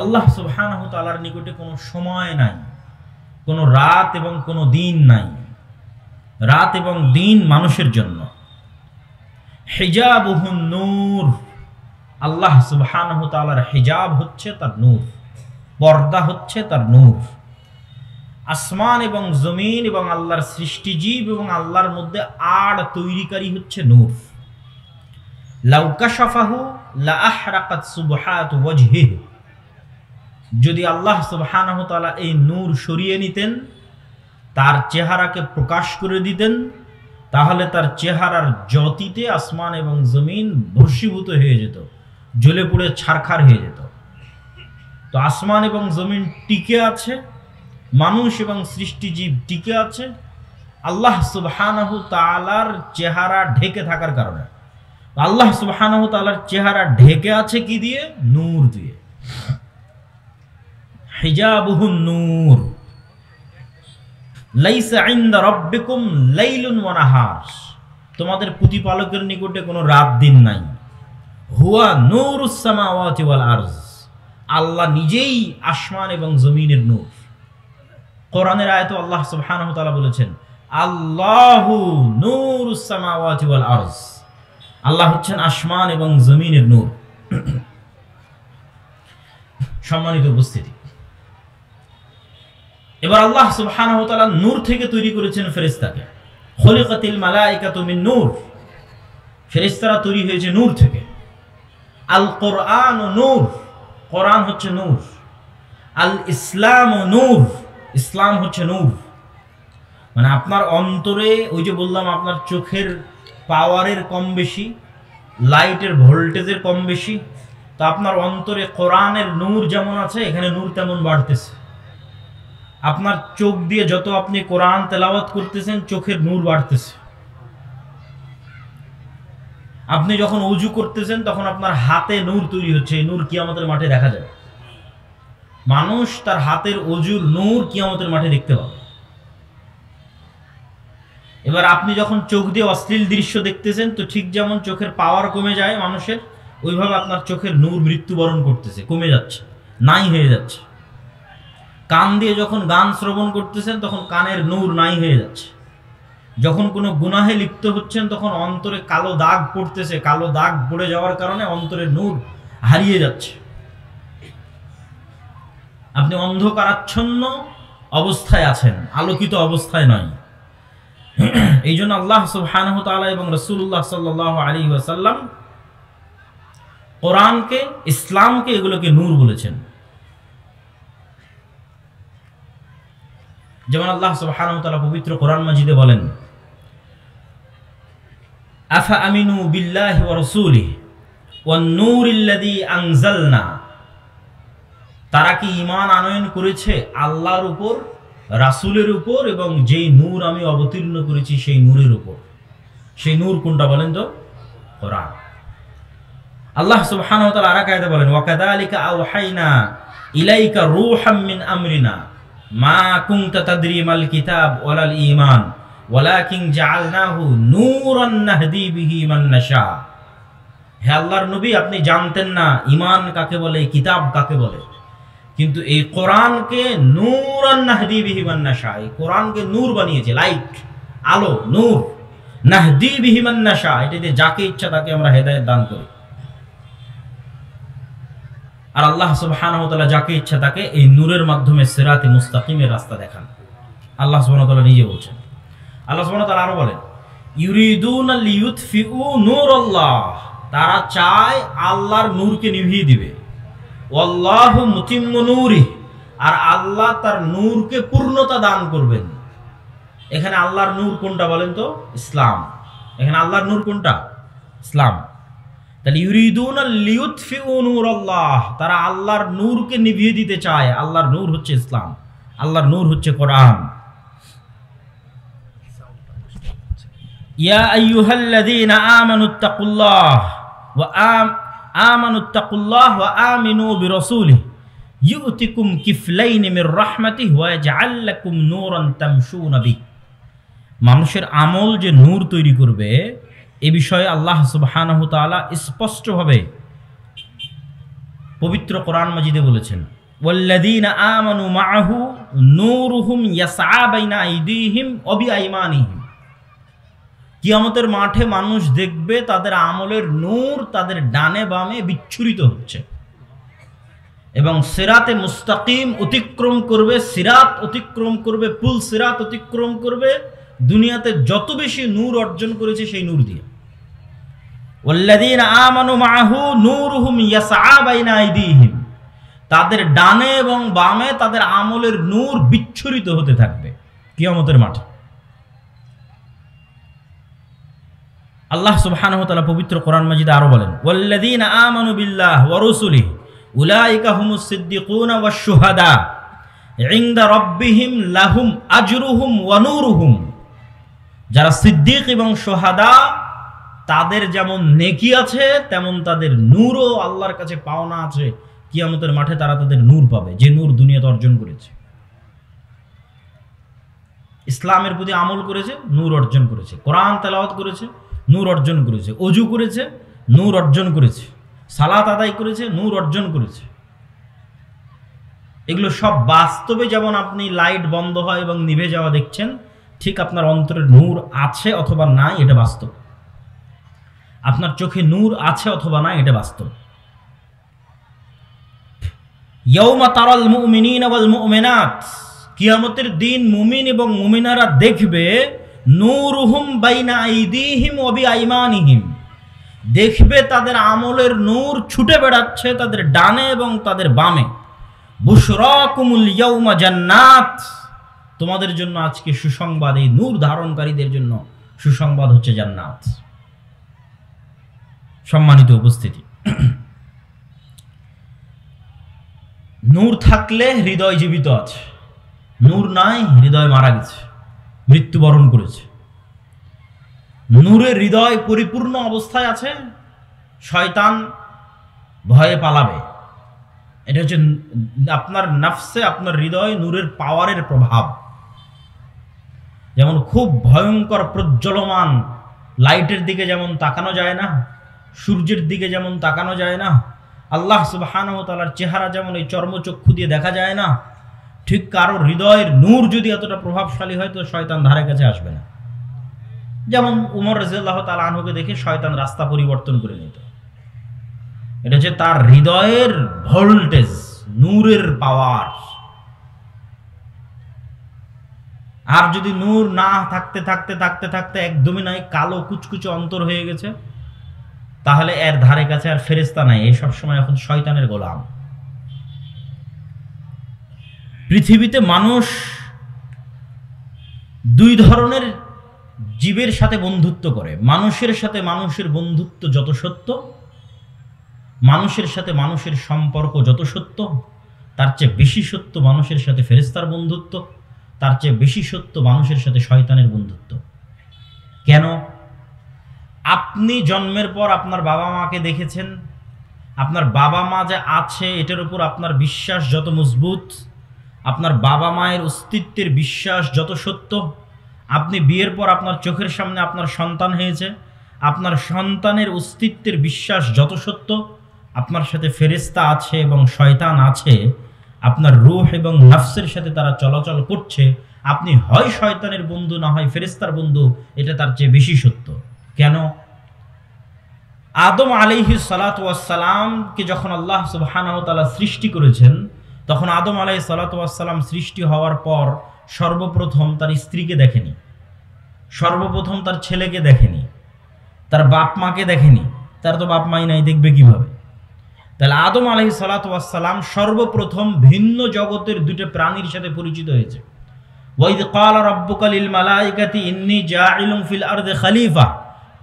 আল্লাহ সুবহানাহু ওয়া তাআলার নিকটে কোনো সময় নাই, কোনো রাত এবং কোনো দিন নাই। রাত এবং দিন মানুষের জন্য। হিজাবুহুন নূর, আল্লাহ সুবহানাহু ওয়া তাআলার হিজাব হচ্ছে তার নূর, পর্দা হচ্ছে তার নূর। আসমান এবং জমিন এবং আল্লাহর সৃষ্টিজীব এবং আল্লাহর মধ্যে আড় তৈরিকারী হচ্ছে নূর। লাউ কাশাফাহু লা আহরাকাত সুবহাতু ওয়াজহিহি, যদি আল্লাহ সুবহানাহু ওয়া তাআলা এই নূর সরিয়ে নিতেন, তার চেহারাকে প্রকাশ করে দিতেন, তাহলে তার চেহারার জ্যোতিতে আসমান এবং জমিন ভস্মীভূত হয়ে যেত, জ্বলে পুড়ে ছারখার হয়ে যেত। তো আসমান এবং জমিন টিকে আছে, মানুষ এবং সৃষ্টিজীব টিকে আছে আল্লাহ সুবহানাহু তাআলার চেহারা ঢেকে থাকার কারণে। আল্লাহ সুবহানাহু তাআলার চেহারা ঢেকে আছে কি দিয়ে? নূর দিয়ে। হিজাবুহুন নূর, লাইসা ইনদা রাব্বিকুম লাইলুন ওয়া নাহার, তোমাদের প্রতিপালকের নিকটে কোনো রাত দিন নাই। হুয়া নূরুস সামাওয়াতি ওয়াল আরজ, আল্লাহ নিজেই আসমান এবং জমিনের নূর। কোরআনের আয়াতে আল্লাহ সুবহানাহু ওয়া তাআলা বলেছেন আল্লাহু নূরুস সামাওয়াতি ওয়াল আরজ, আল্লাহ হচ্ছেন আসমান এবং জমিনের নূর। সম্মানিত উপস্থিতি, এবার আল্লাহ সুবহানাহু ওয়া তাআলা নূর থেকে তৈরি করেছেন ফেরেশতাকে। খুলিকাতিল মালাইকাতু মিন নূর, ফেরেশতারা তৈরি হয়েছে নূর থেকে। আল কোরআন নূর, কোরআন হচ্ছে নূর। আল ইসলাম নূর, ইসলাম হচ্ছে নূর। মানে আপনার অন্তরে, ওই যে বললাম আপনার চোখের পাওয়ারের কম বেশি, লাইটের ভোল্টেজের কম বেশি, তো আপনার অন্তরে কোরআনের নূর যেমন আছে, এখানে নূর তেমন বাড়তেছে। আপনার চোখ দিয়ে যত আপনি কোরআন তেলাওয়াত করতেছেন, চোখের নূর বাড়তেছে। আপনি যখন ওযু করতেছেন, তখন আপনার হাতে নূর তৈরি হচ্ছে। এই নূর কিয়ামতের মাঠে দেখা যাবে। মানুষ তার হাতের ওযুর নূর কিয়ামতের মাঠে দেখতে পাবে। এবার আপনি যখন চোখ দিয়ে অশ্লীল দৃশ্য দেখতেছেন, তো ঠিক যেমন চোখের পাওয়ার কমে যায় মানুষের, ওইভাবে আপনার চোখের নূর মৃত্যুবরণ করতেছে, কমে যাচ্ছে, নাই হয়ে যাচ্ছে। কান দিয়ে যখন গান শ্রবণ করতেছেন, তখন কানের নূর নাই হয়ে যাচ্ছে। যখন কোনো গুনাহে লিপ্ত হচ্ছেন, তখন অন্তরে কালো দাগ পড়তেছে, কালো দাগ পড়ে যাওয়ার কারণে অন্তরের নূর হারিয়ে যাচ্ছে। আপনি অন্ধকারাচ্ছন্ন অবস্থায় আছেন, আলোকিত অবস্থায় নয়। এই জন্য আল্লাহ সুবহানাহু ওয়া তাআলা এবং রাসূলুল্লাহ সাল্লাল্লাহু আলাইহি ওয়াসাল্লাম কোরআনকে, ইসলামকে, এগুলোকে নূর বলেছেন। যেমন আল্লাহ সুবহানাহু ওয়া তাআলা পবিত্র কোরআন মাজিদে বলেন আফা আমিনু বিল্লাহি ওয়া রাসূলিহি ওয়ান নূরিল্লাযী আনজালনা, তারা কি ঈমান আনয়ন করেছে আল্লাহর উপর, রাসূলের উপর, এবং যেই নূর আমি অবতীর্ণ করেছি সেই নূরের উপর। সেই নূর কোনটা বলেন তো? কোরআন। আল্লাহ সুবহানাহু ওয়া তাআলা আরেক আয়াতে বলেন ওয়া কাযালিকা আওহাইনা ইলাইকা রূহাম মিন আমরিনা মা কুনতা তাদরি মাল কিতাব ওয়ালাল ঈমান ওয়ালাকিন জাআলনাহু নূরান নাহদি বিহি মান নাশা। হে আল্লাহর নবী, আপনি জানতেন না ঈমান কাকে বলে, কিতাব কাকে বলে, কিন্তু এই কোরআনকে নূরান নাহদি বিহি মান নাশা, এই কোরআনকে নূর বানিয়েছে, লাইট, আলো, নূর। নাহদি বিহি মান নাশা, এটাতে যাকে ইচ্ছা তাকে আমরা হেদায়েত দান করি। আর আল্লাহ সুবহানাহু ওয়া তাআলা যাকে ইচ্ছা তাকে এই নূরের মাধ্যমে সিরাতে মুস্তাকিমের রাস্তা দেখান। আল্লাহ সুবহানাহু ওয়া তাআলা নিজে বলছেন। আল্লাহ সুবহানাহু ওয়া তাআলা আরো বলেন ইউরিদুনা লিইউতফিউ নূরাল্লাহ, তারা চায় আল্লাহর নূরকে নিভিয়ে দিবে। ওয়াল্লাহু মুতিম্মু নূরিহি, আর আল্লাহ তার নূরকে পূর্ণতা দান করবেন। এখানে আল্লাহর নূর কোনটা বলেন তো? ইসলাম। এখানে আল্লাহর নূর কোনটা? ইসলাম। তাহলে ইউরিদুনা লিইউতফিউ নূরাল্লাহ, তারা আল্লাহর নূরকে নিভিয়ে দিতে চায়। আল্লাহর নূর হচ্ছে ইসলাম, আল্লাহর নূর হচ্ছে কোরআন। ইয়া আইয়ুহাল্লাযীনা আমানুত্তাকুল্লাহ ওয়া আমিনু বিরাসূলিহি ইউতিকুম কিফলাইনি মির রাহমাতিহি ওয়া ইয়াজআল লাকুম নূরান তামশুনা বিহি। মানুষের আমল যে নূর তৈরি করবে, এ বিষয়ে আল্লাহ সুবহানাহু ওয়া তাআলা স্পষ্টভাবে পবিত্র কোরআন মাজিদে বলেছেন, ওয়াল্লাযীনা আমানু মাআহু নূরুহুম ইয়াসআ বাইনা আইদিহিম ওয়া বিআইমানিহিম। কিয়ামতের মাঠে মানুষ দেখবে তাদের আমলের নূর তাদের ডানে বামে বিচ্ছুরিত হচ্ছে এবং সিরাতে মুস্তাকিম অতিক্রম করবে, সিরাত অতিক্রম করবে, পুল সিরাত অতিক্রম করবে দুনিয়াতে যত বেশি নূর অর্জন করেছে সেই নূর দিয়ে। ওয়াল্লাযীনা আমানু মাআহু নূরুহুম ইয়াসআ বাইনা আইদিহিম, তাদের ডানে এবং বামে তাদের আমলের নূর বিচ্ছুরিত হতে থাকবে কিয়ামতের মাঠে। আল্লাহ সুবহানাহু ওয়া তাআলা পবিত্র কোরআন মাজিদে আরো বলেন, ওয়াল্লাযীনা আমানু বিল্লাহি ওয়া রাসূলিহি উলাইকা হুমুস সিদ্দিকুনা ওয়াশ শুহাদা ইনদা রাব্বিহিম লাহুম আজরুহুম ওয়া নূরুহুম। যারা সিদ্দিক এবং শুহাদা তাদের যেমন নেকি আছে তেমন তাদের নূরও আল্লাহর কাছে পাওনা আছে। কিয়ামতের মাঠে তারা তাদের নূর পাবে, যে নূর দুনিয়াতে অর্জন করেছে। ইসলামের প্রতি আমল করেছে, নূর অর্জন করেছে। কোরআন তেলাওয়াত করেছে, নূর অর্জন করেছে। ওযু করেছে, নূর অর্জন করেছে। সালাত আদায় করেছে, নূর অর্জন করেছে। এগুলো সব বাস্তবে যেমন আপনি লাইট বন্ধ হয় এবং নিভে যাওয়া দেখছেন, ঠিক আপনার অন্তরে নূর আছে অথবা নাই এটা বাস্তব। আপনার চোখে নূর আছে অথবা নাই এটা বাস্তব। ইয়াউমা তারাল মুমিনিনা ওয়াল মুমিনাত, কিয়ামতের দিন মুমিন এবং মুমিনারা দেখবে নূরুহুম বাইনা আইদিহিম ওয়া বিআইমানিহিম, দেখবে তাদের আমলের নূর ছুটে বেড়াচ্ছে তাদের ডানে এবং তাদের বামে। বুশরাকুমুল ইয়াউমা জান্নাত, তোমাদের জন্য আজকে সুসংবাদ, এই নূর ধারণকারীদের জন্য সুসংবাদ হচ্ছে জান্নাত। সম্মানিত উপস্থিতি, নূর থাকলে হৃদয় জীবিত আছে, নূর নাই হৃদয় মারা গেছে, মৃত্যুবরণ করেছে। নূরের হৃদয় পরিপূর্ণ অবস্থায় আছে, শয়তান ভয়ে পালাবে। এটা হচ্ছে আপনার নফসে, আপনার হৃদয় নূরের পাওয়ারের প্রভাব। যেমন খুব ভয়ঙ্কর প্রজ্বলমান লাইটের দিকে যেমন তাকানো যায় না, সূর্যের দিকে যেমন তাকানো যায় না, আল্লাহ সুবহানাহু ওয়া তাআলার চেহারা যেমন এই চর্মচক্ষু দিয়ে দেখা যায় না, ঠিক কারো হৃদয়ের নূর যদি এতটা প্রভাবশালী হয় তো শয়তান ধারে কাছে আসবে না। যেমন উমর রাদিয়াল্লাহু তাআলা আনহুকে দেখে শয়তান রাস্তা পরিবর্তন করে নিত। এটা হচ্ছে তার হৃদয়ের ভোল্টেজ, নূরের পাওয়ার। আর যদি নূর না থাকতে থাকতে থাকতে থাকতে একদমই নাই, কালো কুচকুচে অন্তর হয়ে গেছে, তাহলে এর ধারে কাছে আর ফেরেশতা নাই, এই সব সময় এখন শয়তানের গোলাম। পৃথিবীতে মানুষ দুই ধরনের জীবের সাথে বন্ধুত্ব করে। মানুষের সাথে মানুষের বন্ধুত্ব যত সত্য, মানুষের সাথে মানুষের সম্পর্ক যত সত্য, তার চেয়ে বেশি সত্য মানুষের সাথে ফেরেশতার বন্ধুত্ব, তার চেয়ে বেশি সত্য মানুষের সাথে শয়তানের বন্ধুত্ব। কেন? আপনি জন্মের পর আপনার বাবা মাকে দেখেছেন, আপনার বাবা মা যে আছে এটার উপর আপনার বিশ্বাস যত মজবুত, আপনার বাবা মায়ের অস্তিত্বের বিশ্বাস যত সত্য, আপনি বিয়ের পর আপনার চোখের সামনে আপনার সন্তান হয়েছে, আপনার সন্তানের অস্তিত্বের বিশ্বাস যত সত্য, আপনার সাথে ফেরেশতা আছে এবং শয়তান আছে, আপনার রূহ এবং নফসের সাথে তারা চলাচল করছে, আপনি হয় শয়তানের বন্ধু না হয় ফেরেশতার বন্ধু, এটা তার চেয়ে বেশি সত্য। কেন? আদম আলাইহিস সালাতু ওয়াস সালামকে যখন আল্লাহ সুবহানাহু ওয়া তাআলা সৃষ্টি করেছেন, তখন আদম আলাইহিস সালাতু ওয়াস সালাম সৃষ্টি হওয়ার পর সর্বপ্রথম তার স্ত্রীকে দেখেনি, সর্বপ্রথম তার ছেলেকে দেখেনি, তার বাপ মাকে দেখেনি। তার তো বাপ মাই নাই, দেখবে কিভাবে? তাহলে আদম আলাইহিস সালাতু ওয়াস সালাম সর্বপ্রথম ভিন্ন জগতের দুটো প্রাণীর সাথে পরিচিত হয়েছে। ওয়াইদ ক্বালা রাব্বুকা লিল মালাইকাতি ইন্নী জাইলুন ফিল আরদি খলিফা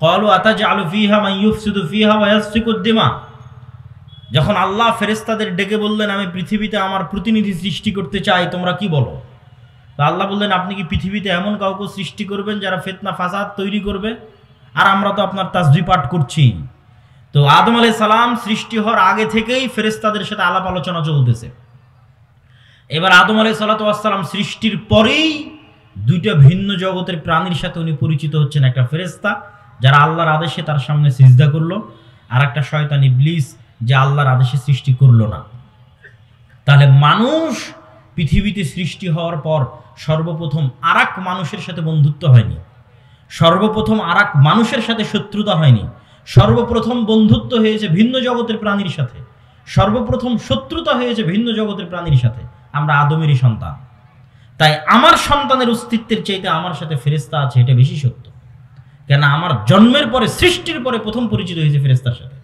ক্বালু আতাজআলু ফিহা মান ইউফসিদু ফিহা ওয়া ইয়াসফিকুদ দিমা। যখন আল্লাহ ফেরেশতাদের ডেকে বললেন আমি পৃথিবীতে আমার প্রতিনিধি সৃষ্টি করতে চাই, তোমরা কি বলো? তো আল্লাহ বললেন আপনি কি পৃথিবীতে এমন কাউকে সৃষ্টি করবেন যারা ফিতনা ফাসাদ তৈরি করবে? আর আমরা তো আপনার তাসবিহ পাঠ করছি। তো আদম আলাইহিস সালাম সৃষ্টি হওয়ার আগে থেকেই ফেরেশতাদের সাথে আলাপ আলোচনা চলতেছে। এবার আদম আলাইহিস সালাম সৃষ্টির পরেই দুইটা ভিন্ন জগতের প্রাণীর সাথে উনি পরিচিত হচ্ছেন। একটা ফেরেশতা যারা আল্লাহর আদেশে তার সামনে সিজদা করলো, আর একটা শয়তান ইবলিস যে আল্লাহর আদেশে সৃষ্টি করলো না। তাহলে মানুষ পৃথিবীতে সৃষ্টি হওয়ার পর সর্বপ্রথম আরেক মানুষের সাথে বন্ধুত্ব হয়নি, সর্বপ্রথম আরেক মানুষের সাথে শত্রুতা হয়নি, সর্বপ্রথম বন্ধুত্ব হয়েছে ভিন্ন জগতের প্রাণীর সাথে, সর্বপ্রথম শত্রুতা হয়েছে ভিন্ন জগতের প্রাণীর সাথে। আমরা আদমেরই সন্তান, তাই আমার সন্তানের অস্তিত্বের চাইতে আমার সাথে ফেরেশতা আছে এটা বেশি সত্য। কেন আমার জন্মের পরে, সৃষ্টির পরে প্রথম পরিচিত হয়েছে ফেরেশতার সাথে।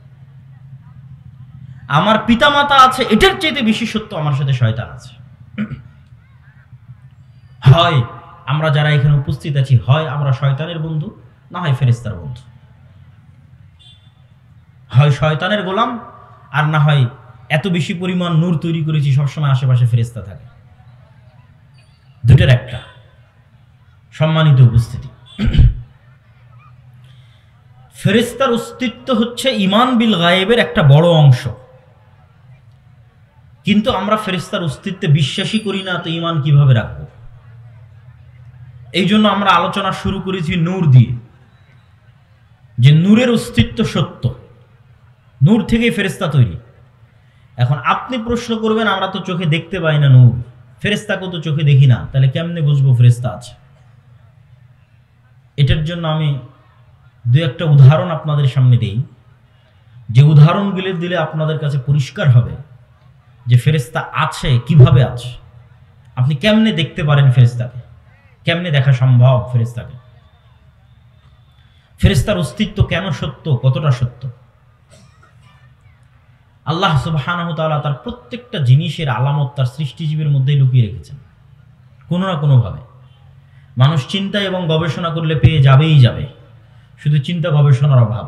আমার পিতামাতা আছে এটার চাইতে বেশি সত্য আমার সাথে শয়তান আছে। হয় আমরা যারা এখানে উপস্থিত আছি, হয় আমরা শয়তানের বন্ধু, না হয় ফেরেশতার বন্ধু। হয় শয়তানের গোলাম, আর না হয় এত বেশি পরিমাণ নূর তৈরি করেছি সবসময় আশেপাশে ফেরেশতা থাকে। দুটোর একটা। সম্মানিত উপস্থিতি, ফেরেশতার অস্তিত্ব হচ্ছে ঈমান বিল গায়েবের একটা বড় অংশ। কিন্তু আমরা ফেরেশতার অস্তিত্বে বিশ্বাসই করি না, তো ঈমান কিভাবে রাখবো? এই জন্য আমরা আলোচনা শুরু করেছি নূর দিয়ে, যে নূরের অস্তিত্ব সত্য, নূর থেকেই ফেরেশতা তৈরি। এখন আপনি প্রশ্ন করবেন, আমরা তো চোখে দেখতে পাই না নূর, ফেরেশতাকেও তো চোখে দেখি না, তাহলে কেমনে বুঝবো ফেরেশতা আছে? এটার জন্য আমি দু একটা উদাহরণ আপনাদের সামনে দেই, যে উদাহরণগুলো দিলে আপনাদের কাছে পরিষ্কার হবে যে ফেরেশতা আছে, কিভাবে আছে। আপনি কেমনে দেখতে পারেন ফেরেশতাকে, কেমনে দেখা সম্ভব ফেরেশতাকে, ফেরেশতার অস্তিত্ব কেন সত্য, কতটা সত্য। আল্লাহ সুবহানাহু ওয়া তাআলা তার প্রত্যেকটা জিনিসের আলামত তার সৃষ্টিজীবের মধ্যেই লুকিয়ে রেখেছেন কোনো না কোনোভাবে। মানুষ চিন্তা এবং গবেষণা করলে পেয়ে যাবেই যাবে, শুধু চিন্তা গবেষণার অভাব।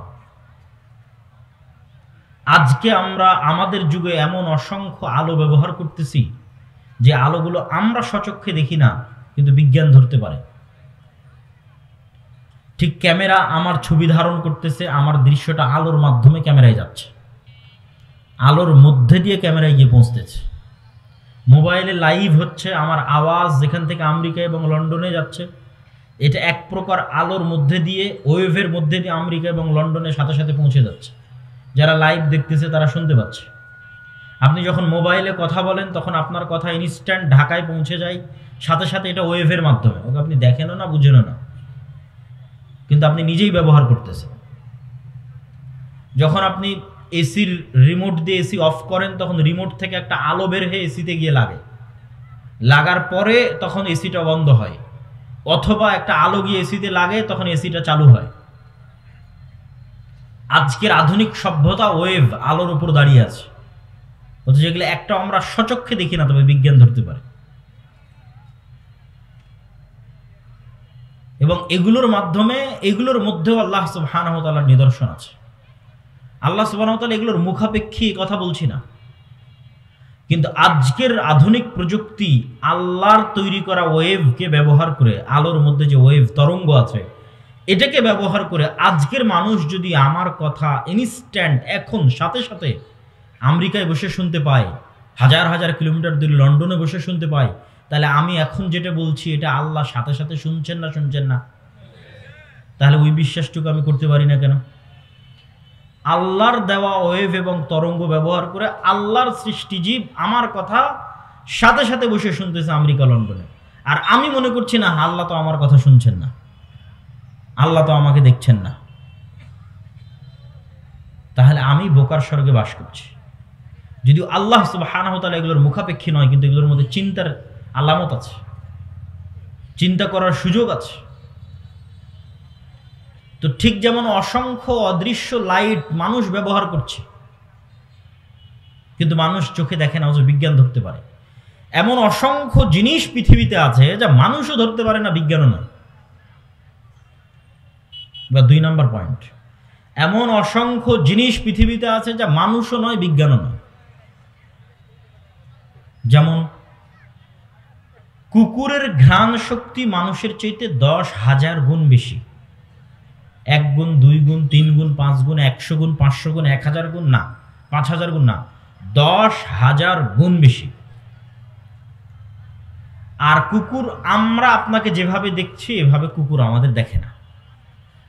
আজকে আমরা আমাদের যুগে এমন অসংখ্য আলো ব্যবহার করতেছি যে আলোগুলো আমরা সচক্ষে দেখি না, কিন্তু বিজ্ঞান ধরতে পারে। ঠিক ক্যামেরা আমার ছবি ধারণ করতেছে, আমার দৃশ্যটা আলোর মাধ্যমে ক্যামেরায় যাচ্ছে, আলোর মধ্যে দিয়ে ক্যামেরায় গিয়ে পৌঁছতেছে। মোবাইলে লাইভ হচ্ছে, আমার আওয়াজ যেখান থেকে আমেরিকা এবং লন্ডনে যাচ্ছে, এটা এক প্রকার আলোর মধ্যে দিয়ে, ওয়েভের মধ্যে দিয়ে আমেরিকা এবং লন্ডনের সাথে সাথে পৌঁছে যাচ্ছে। যারা লাইভ দেখতেছে তারা শুনতে পাচ্ছে। আপনি যখন মোবাইলে কথা বলেন তখন আপনার কথা ইনস্ট্যান্ট ঢাকায় পৌঁছে যায় সাথে সাথে, এটা ওয়েভের মাধ্যমে। ওকে আপনি দেখেনও না, বুঝেনও না, কিন্তু আপনি নিজেই ব্যবহার করতেছেন। যখন আপনি এসির রিমোট দিয়ে এসি অফ করেন, তখন রিমোট থেকে একটা আলো বের হয়ে এসিতে গিয়ে লাগে, লাগার পরে তখন এসিটা বন্ধ হয়, অথবা একটা আলো গিয়ে এসিতে লাগে, তখন এসিটা চালু হয়। আজকের আধুনিক সভ্যতা ওয়েভ, আলোর উপর দাঁড়িয়ে আছে, অথচ যেগুলো একটা আমরা সচক্ষে দেখি না, তবে বিজ্ঞান ধরতে পারে। এবং এগুলোর মাধ্যমে, এগুলোর মধ্যেও আল্লাহ সুবহানাহু ওয়া তাআলার নিদর্শন আছে। আল্লাহ সুবহানাহু ওয়া তাআলা এগুলোর মুখাপেক্ষী কথা বলছি না, কিন্তু আজকের আধুনিক প্রযুক্তি আল্লাহর তৈরি করা ওয়েভকে ব্যবহার করে, আলোর মধ্যে যে ওয়েভ তরঙ্গ আছে এটাকে ব্যবহার করে আজকের মানুষ যদি আমার কথা ইনস্ট্যান্ট এখন সাথে সাথে আমেরিকায় বসে শুনতে পায়, হাজার হাজার কিলোমিটার দূরে লন্ডনে বসে শুনতে পায়, তাহলে আমি এখন যেটা বলছি এটা আল্লাহ সাথে সাথে শুনছেন না, শুনছেন না? তাহলে ওই বিশ্বাসটুকু আমি করতে পারি না কেন? আল্লাহর দেওয়া ওয়েভ এবং তরঙ্গ ব্যবহার করে আল্লাহর সৃষ্টিজীব আমার কথা সাথে সাথে বসে শুনতেছে আমেরিকা লন্ডনে, আর আমি মনে করছি না আল্লাহ তো আমার কথা শুনছেন না, আল্লাহ তো আমাকে দেখছেন না। তাহলে আমি বোকার স্বর্গে বাস করছি। যদিও আল্লাহ সুবহানাহু ওয়া তাআলা এগুলোর মুখাপেক্ষী নয়, কিন্তু এগুলোর মধ্যে চিন্তার আলামত আছে, চিন্তা করার সুযোগ আছে। তো ঠিক যেমন অসংখ্য অদৃশ্য লাইট মানুষ ব্যবহার করছে, কিন্তু মানুষ চোখে দেখে না, অথচ বিজ্ঞান ধরতে পারে। এমন অসংখ্য জিনিস পৃথিবীতে আছে যা মানুষও ধরতে পারে না, বিজ্ঞানও নয়। বা 2 নম্বর পয়েন্ট, এমন অসংখ্য জিনিস পৃথিবীতে আছে যা মানুষও নয়, বিজ্ঞানও নয়। যেমন কুকুরের ঘ্রাণ শক্তি মানুষের চাইতে 10,000 গুণ বেশি। 1 গুণ, 2 গুণ, 3 গুণ, 5 গুণ, 100 গুণ, 500 গুণ, 1000 গুণ না, 5000 গুণ না, 10,000 গুণ বেশি। আর কুকুর, আমরা আপনাকে যেভাবে দেখছি এভাবে কুকুর আমাদের দেখে না।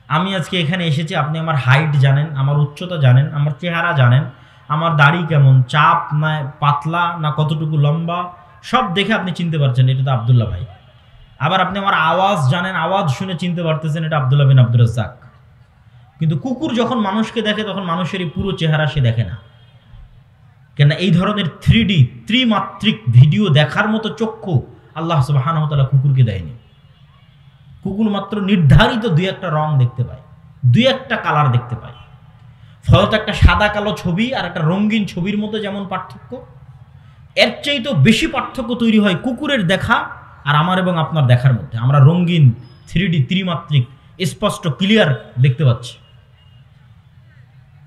আমি আজকে এখানে এসেছি, আপনি আমার হাইট জানেন, আমার উচ্চতা জানেন, আমার চেহারা জানেন, আমার দাড়ি কেমন, চাপ না পাতলা না কতটুকু লম্বা, সব দেখে আপনি চিনতে পারছেন এটা তো আব্দুল্লাহ ভাই। আবার আপনি আমার আওয়াজ জানেন, আওয়াজ শুনে চিনতে পারতেছেন এটা আব্দুল্লাহ বিন আব্দুর রাজ্জাক। কিন্তু কুকুর যখন মানুষকে দেখে তখন মানুষের এই পুরো চেহারা সে দেখে না। কেন এই ধরনের 3D ত্রিমাত্রিক ভিডিও দেখার মতো চক্ষু আল্লাহ সুবহানাহু ওয়া তাআলা কুকুরকে দেয়নি। কুকুর মাত্র নির্ধারিত 2-1টা রং দেখতে পায়, 2-1টা কালার দেখতে পায়। ফলত একটা সাদা কালো ছবি আর একটা রঙিন ছবির মধ্যে যেমন পার্থক্য, এর চাইতেও বেশি পার্থক্য তৈরি হয় কুকুরের দেখা আর আমার এবং আপনার দেখার মধ্যে। আমরা রঙিন 3D ত্রিমাত্রিক স্পষ্ট ক্লিয়ার দেখতে পাচ্ছি,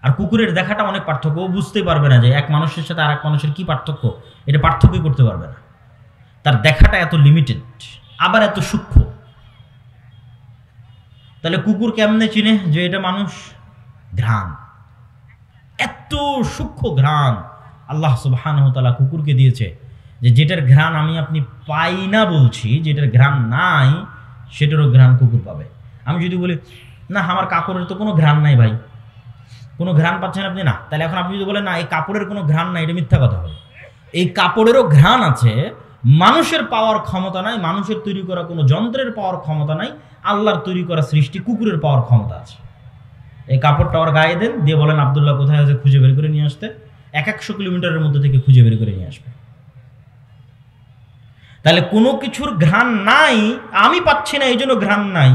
আর কুকুরের দেখাটা অনেক পার্থক্য। ও বুঝতেই পারবে না যে এক মানুষের সাথে আর এক মানুষের কি পার্থক্য, এটা পার্থক্যই করতে পারবে না। তার দেখাটা এত লিমিটেড, আবার এত সূক্ষ্ম। তাহলে কুকুর কেমনে চিনে যে এটা মানুষ? ঘ্রাণ, এত সূক্ষ্ম ঘ্রাণ আল্লাহ সুবহানাহু ওয়া তাআলা কুকুরকে দিয়েছে যে যেটার ঘ্রাণ আমি আপনি পাই না বলছি, যেটার ঘ্রাণ নাই সেটারও ঘ্রাণ কুকুর পাবে। আমি যদি বলি না আমার কাপড়ের তো কোনো ঘ্রাণ নাই ভাই, কোনো ঘ্রাণ পাচ্ছেন আপনি না, তাহলে এখন আপনি যদি বলেন না এই কাপড়ের কোনো ঘ্রাণ নাই, এটা মিথ্যা কথা হবে। এই কাপড়েরও ঘ্রাণ আছে, মানুষের পাওয়ার ক্ষমতা নাই, মানুষের তৈরি করা কোনো যন্ত্রের পাওয়ার ক্ষমতা নাই, আল্লাহর তৈরি করা সৃষ্টি কুকুরের পাওয়ার ক্ষমতা আছে। এই কাপড়টা ওর গায়ে দেন, দিয়ে বলেন আব্দুল্লাহ কোথায় আছে খুঁজে বের করে নিয়ে আসতে, 100 কিলোমিটারের মধ্যে থেকে খুঁজে বের করে নিয়ে আসবে। তাহলে কোনো কিছুর ঘ্রাণ নাই, আমি পাচ্ছি না এই জন্য ঘ্রাণ নাই,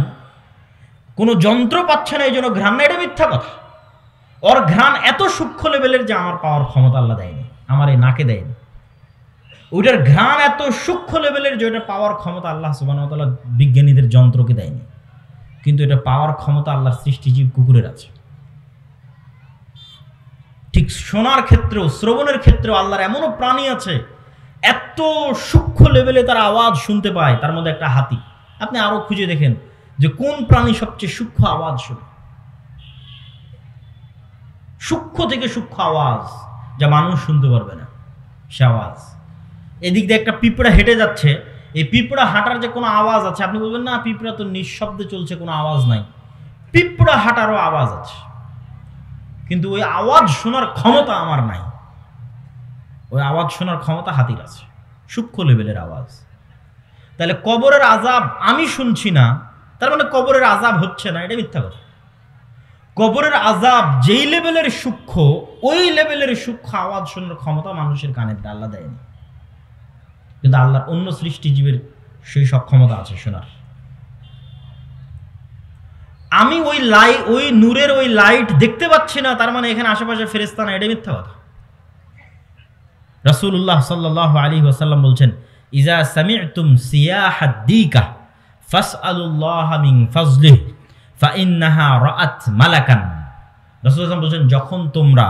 কোনো যন্ত্র পাচ্ছে না এই জন্য ঘ্রাণ নাই, এটা মিথ্যা কথা। ওর ঘ্রাণ এত সূক্ষ্ম লেভেলের যে আমার পাওয়ার ক্ষমতা আল্লাহ দেয়নি, আমার এই নাকে দেয়নি। ওইটার ঘ্রাণ এত সূক্ষ্ম লেভেলের যে ওটা পাওয়ার ক্ষমতা আল্লাহ সুবহানাহু ওয়া তাআলা বিজ্ঞানীদের যন্ত্রকে দেয়নি, কিন্তু এটা পাওয়ার ক্ষমতা আল্লাহর সৃষ্টিজীব কুকুরের আছে। ঠিক শোনার ক্ষেত্রেও, শ্রবণের ক্ষেত্রেও আল্লাহর এমনও প্রাণী আছে এত সূক্ষ্ম লেভেলে তারা আওয়াজ শুনতে পায়। তার মধ্যে একটা হাতি। আপনি আরো খুঁজে দেখেন যে কোন প্রাণী সবচেয়ে সূক্ষ্ম আওয়াজ শুনে, সূক্ষ্ম থেকে সূক্ষ্ম আওয়াজ যা মানুষ শুনতে পারবে না সে আওয়াজ। এদিক দিয়ে একটা পিঁপড়া হেঁটে যাচ্ছে, এই পিঁপড়া হাঁটার যে কোনো আওয়াজ আছে, আপনি বলবেন না পিঁপড়া তো নিঃশব্দে চলছে, কোনো আওয়াজ নাই। পিঁপড়া হাঁটারও আওয়াজ আছে, কিন্তু ওই আওয়াজ শোনার ক্ষমতা আমার নাই। ওই আওয়াজ শোনার ক্ষমতা হাতির আছে, সূক্ষ্ম লেভেলের আওয়াজ। তাহলে কবরের আযাব আমি শুনছি না, তার মানে কবরের আযাব হচ্ছে না, এটা মিথ্যা কথা। কবরের আযাব যেই লেভেলের সূক্ষ্ম, ওই লেভেলের সূক্ষ্ম আওয়াজ শোনার ক্ষমতা মানুষের কানে আল্লাহ দেয়নি, কিন্তু আল্লাহর অন্য সৃষ্টিজীবের সেই সক্ষমতা আছে শোনার। আমি ওই নূরের ওই লাইট দেখতে পাচ্ছি না, তার মানে এখানে আশেপাশে ফেরেশতা না, এটা মিথ্যা কথা। রাসূলুল্লাহ সাল্লাল্লাহু আলাইহি ওয়াসাল্লাম বলছেন, ইজা সামি'তুম সিয়াহাদ দীকা ফাসআলুল্লাহা মিন ফাজলিহি ফাইন্নাহা রাআত মালাকান। রাসূলুল্লাহ বলছেন, যখন তোমরা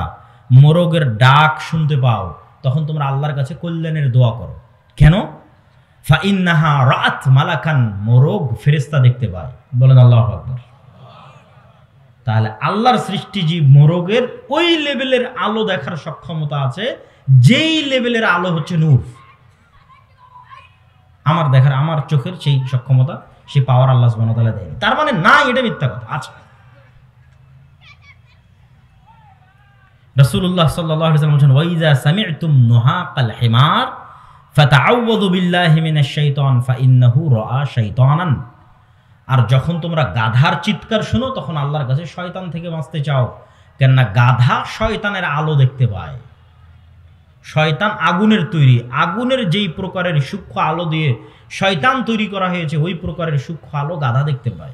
মোরগের ডাক শুনতে পাও তখন তোমরা আল্লাহর কাছে কল্যাণের দোয়া করো। কেন? ফাইন্নাহা রাআত মালাকান, মোরগ ফেরেশতা দেখতে পায়। বলেন আল্লাহু আকবার। তাহলে আল্লাহর সৃষ্টিজীব মোরগের ওই লেভেলের আলো দেখার সক্ষমতা আছে, যেই লেভেলের আলো হচ্ছে নূর। আমার দেখার, আমার চোখের সেই সক্ষমতা, সেই পাওয়ার আল্লাহ সুবহানাহু ওয়া তাআলা দেয়নি। তার মানে না এটা মিথ্যা কথা আছে। রাসূলুল্লাহ সাল্লাল্লাহু আলাইহি ওয়াসাল্লাম বলেন, ওয়াইজা সামি'তুম নুহাকাল হিমার ফাতাআউযু বিল্লাহি মিনাশ শাইতান ফাইন্নাহু রাআ শাইতানান। আর যখন তোমরা গাধার চিৎকার শোনো তখন আল্লাহর কাছে শয়তান থেকে বাঁচতে চাও, কেননা গাধা শয়তানের আলো দেখতে পায়। শয়তান আগুনের তৈরি, আগুনের যেই প্রকারের সূক্ষ্ম আলো দিয়ে শয়তান তৈরি করা হয়েছে ওই প্রকারের সূক্ষ্ম আলো গাধা দেখতে পায়।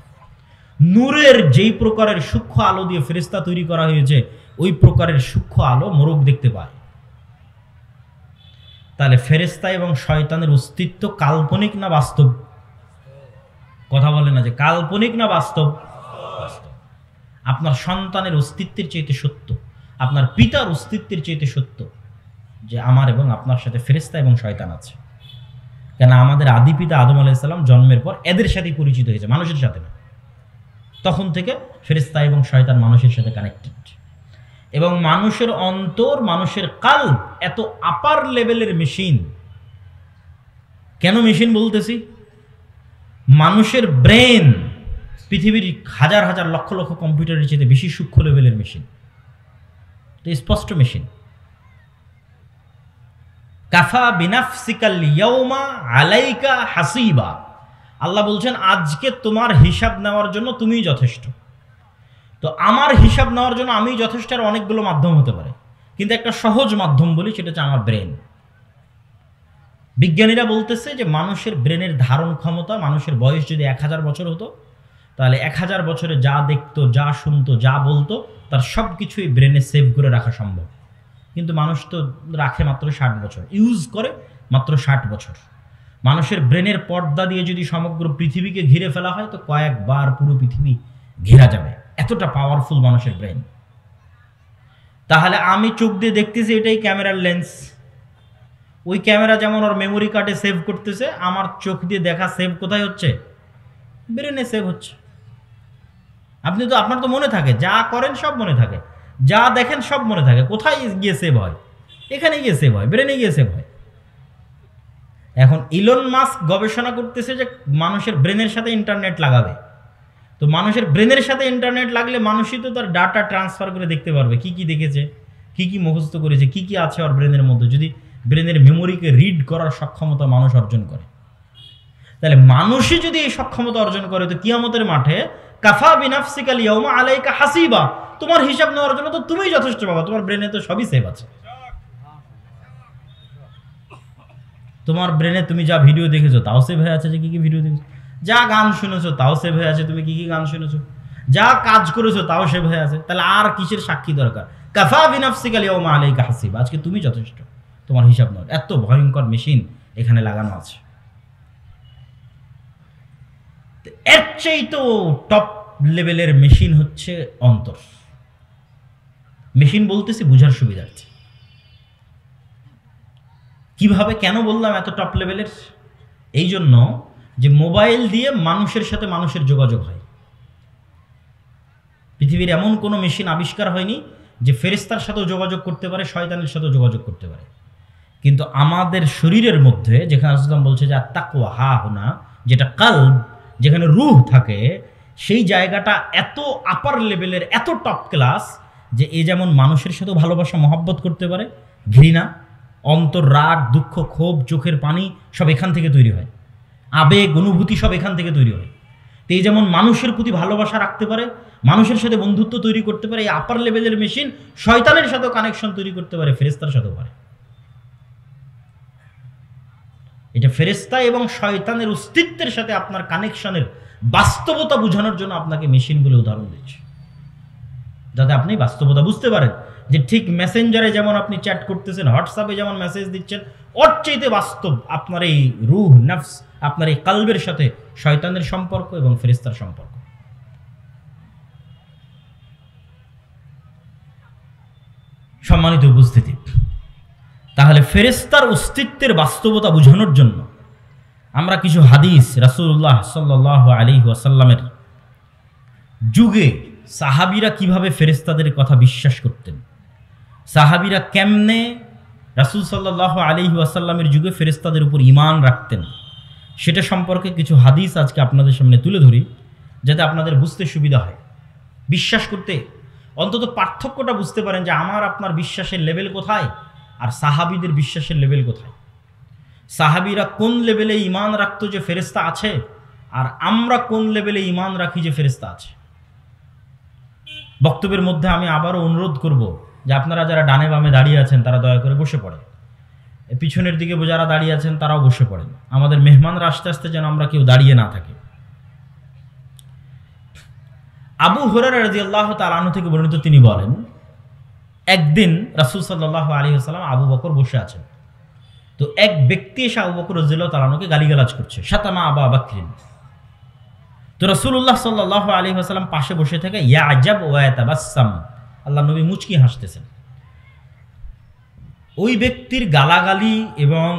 নূরের যেই প্রকারের সূক্ষ্ম আলো দিয়ে ফেরেশতা তৈরি করা হয়েছে ওই প্রকারের সূক্ষ্ম আলো মোরগ দেখতে পায়। তাহলে ফেরেশতা এবং শয়তানের অস্তিত্ব কাল্পনিক না বাস্তব? কথা বলে না যে কাল্পনিক না বাস্তব? আপনার সন্তানের অস্তিত্বের চাইতে সত্য, আপনার পিতার অস্তিত্বের চাইতে সত্য যে আমার এবং আপনার সাথে ফেরেশতা এবং শয়তান আছে। কেন আমাদের আদি পিতা আদম আলাইহিস সালাম জন্মের পর এদের সাথে পরিচিত হয়েছে, মানুষের সাথে না। তখন থেকে ফেরেশতা এবং শয়তান মানুষের সাথে কানেক্টেড। এবং মানুষের অন্তর, মানুষের কাল্ব এত আপার লেভেলের মেশিন। কেন মেশিন বলতেছি? মানুষের ব্রেন পৃথিবীর হাজার হাজার লক্ষ লক্ষ কম্পিউটারের চেয়ে বেশি সূক্ষ্ম লেভেলের মেশিন, স্পষ্ট মেশিন। কাফা বিনাফসিকাল ইয়াউমা আলাইকা হাসিবা। আল্লাহ বলছেন আজকে তোমার হিসাব নেওয়ার জন্য তুমিই যথেষ্ট। তো আমার হিসাব নেওয়ার জন্য আমি যথেষ্ট, আর অনেকগুলো মাধ্যম হতে পারে, কিন্তু একটা সহজ মাধ্যম বলি, সেটা হচ্ছে আমার ব্রেন। বিজ্ঞানীরা বলতেছে যে মানুষের ব্রেনের ধারণ ক্ষমতা, মানুষের বয়স যদি 1000 বছর হতো, তাহলে 1000 বছরে যা দেখতো, যা শুনতো, যা বলতো, তার সব কিছুই ব্রেনে সেভ করে রাখা সম্ভব। কিন্তু মানুষ তো রাখে মাত্র 60 বছর, ইউজ করে মাত্র 60 বছর। মানুষের ব্রেনের পর্দা দিয়ে যদি সমগ্র পৃথিবীকে ঘিরে ফেলা হয়, তো কয়েকবার পুরো পৃথিবী ঘেরা যাবে, এতটা পাওয়ারফুল মানুষের ব্রেন। তাহলে আমি চোখ দিয়ে দেখতেছি, এটাই ক্যামেরার লেন্স। ওই ক্যামেরা যেমন ওর মেমোরি কার্ডে সেভ করতেছে, আমার চোখ দিয়ে দেখা সেভ কোথায় হচ্ছে? ব্রেনে সেভ হচ্ছে। আপনার তো মনে থাকে, যা করেন সব মনে থাকে, যা দেখেন সব মনে থাকে। কোথায় গিয়ে সেভ হয়? এখানে গিয়ে সেভ হয়, ব্রেনে গিয়ে সেভ হয়। এখন ইলন মাস্ক গবেষণা করতেছে যে মানুষের ব্রেনের সাথে ইন্টারনেট লাগাবে। তো মানুষের ব্রেনের সাথে ইন্টারনেট লাগলে মানুষই তো তার ডাটা ট্রান্সফার করে দেখতে পারবে, কি কি দেখেছে, কি কি মুখস্থ করেছে, কি কি আছে ওর ব্রেনের মধ্যে। যদি ব্রেনের মেমোরিকে রিড করার সক্ষমতা মানুষ অর্জন করে, তাহলে মানুষই যদি এই সক্ষমতা অর্জন করে, তো কিয়ামতের মাঠে কাফা বিনাফসিকাল ইয়াউমা আলাইকা হাসিবা, তোমার হিসাব নেওয়ার জন্য তো তুমিই যথেষ্ট বাবা, তোমার ব্রেনে তো সবই সেভ আছে। তোমার ব্রেনে তুমি যা ভিডিও দেখেছো তাও সেভ হয়ে আছে, যে কি কি ভিডিও দেখেছো, যা গান শুনেছো তাও সেভ হয়ে আছে, তুমি কি কি গান শুনেছো, যা কাজ করেছো তাও সেভ হয়ে আছে। তাহলে আর কিসের সাক্ষী দরকার? কাফা বিনাফসিকাল ইয়াউমা আলাইকা হাসিবা, আজকে তুমি যথেষ্ট, তোমার হিসাব নেওয়ার। এত ভয়ঙ্কর মেশিন এখানে লাগানো আছে। এর চাইতেও টপ লেভেলের মেশিন হচ্ছে অন্তর। মেশিন বলতেছি বুঝার সুবিধার্থে। কিভাবে, কেন বললাম এত টপ লেভেলের? এই জন্য যে মোবাইল দিয়ে মানুষের সাথে মানুষের যোগাযোগ হয়। পৃথিবীর এমন কোনো মেশিন আবিষ্কার হয়নি যে ফেরেশতার সাথেও যোগাযোগ করতে পারে, শয়তানের সাথেও যোগাযোগ করতে পারে। কিন্তু আমাদের শরীরের মধ্যে, যেখানে রাসূলুল্লাহ বলছে যে আত্তাকওয়া হা হুনা, যেটা কলব, যেখানে রূহ থাকে, সেই জায়গাটা এত আপার লেভেলের, এত টপ ক্লাস যে এ যেমন মানুষের সাথেও ভালোবাসা মহব্বত করতে পারে, ঘৃণা, অন্তর, রাগ, দুঃখ, ক্ষোভ, চোখের পানি সব এখান থেকে তৈরি হয়, আবেগ, অনুভূতি সব এখান থেকে তৈরি হয়। তো এই যেমন মানুষের প্রতি ভালোবাসা রাখতে পারে, মানুষের সাথে বন্ধুত্ব তৈরি করতে পারে, এই আপার লেভেলের মেশিন শয়তানের সাথেও কানেকশন তৈরি করতে পারে, ফেরেশতার সাথেও পারে। এটা ফেরেশতা এবং শয়তানের অস্তিত্বের সাথে আপনার কানেকশনের বাস্তবতা বোঝানোর জন্য আপনাকে মেশিন বলে উদাহরণ দিচ্ছি, যাতে আপনি বাস্তবতা বুঝতে পারেন যে ঠিক মেসেঞ্জারে যেমন আপনি চ্যাট করতেছেন, হোয়াটসঅ্যাপে যেমন মেসেজ দিচ্ছেন, ওর চাইতে বাস্তব আপনার এই রূহ, নফস, আপনার এই কলবের সাথে শয়তানের সম্পর্ক এবং ফেরেশতার সম্পর্ক। সম্মানিত উপস্থিতি, তাহলে ফেরেশতার অস্তিত্বের বাস্তবতা বোঝানোর জন্য আমরা কিছু হাদিস রাসূলুল্লাহ সাল্লাল্লাহু আলাইহি ওয়াসাল্লামের যুগে সাহাবীরা কিভাবে ফেরেশতাদের কথা বিশ্বাস করতেন, সাহাবীরা কেমনে রাসূল সাল্লাল্লাহু আলাইহি ওয়াসাল্লামের যুগে ফেরেশতাদের উপর ঈমান রাখতেন, সেটা সম্পর্কে কিছু হাদিস আজকে আপনাদের সামনে তুলে ধরি, যাতে আপনাদের বুঝতে সুবিধা হয়, বিশ্বাস করতে অন্তত পার্থক্যটা বুঝতে পারেন যে আমার আপনার বিশ্বাসের লেভেল কোথায় আর সাহাবীদের বিশ্বাসের লেভেল কোথায়। সাহাবীরা কোন লেভেলে ঈমান রাখতো যে ফেরেশতা আছে, আর আমরা কোন লেভেলে ঈমান রাখি যে ফেরেশতা আছে। বক্তব্যের মধ্যে আমি আবারও অনুরোধ করব যে আপনারা যারা ডানে বামে দাঁড়িয়ে আছেন তারা দয়া করে বসে পড়েন, পিছনের দিকে যারা দাঁড়িয়ে আছেন তারাও বসে পড়েন। আমাদের মেহমানরা আস্তে আস্তে যেন আমরা কেউ দাঁড়িয়ে না থাকি। আবু হুরায়রা রাদিয়াল্লাহু তাআলা আনহু থেকে বর্ণিত, তিনি বলেন, একদিন রাসূল সাল্লাল্লাহু আলাইহি ওয়াসাল্লাম আবু বকর বসে আছেন। তো এক ব্যক্তি এসে আবু বকর রাদিয়াল্লাহু তাআলা আনহুকে গালিগালাজ করছে, শাতামা আবা বকরিন। তো রাসূলুল্লাহ সাল্লাল্লাহু আলাইহি ওয়াসাল্লাম পাশে বসে থেকে ইয়াজাব ওয়া ইয়াতাবাসসাম, আল্লাহর নবী মুচকি হাসতেছেন। ওই ব্যক্তির গালাগালি এবং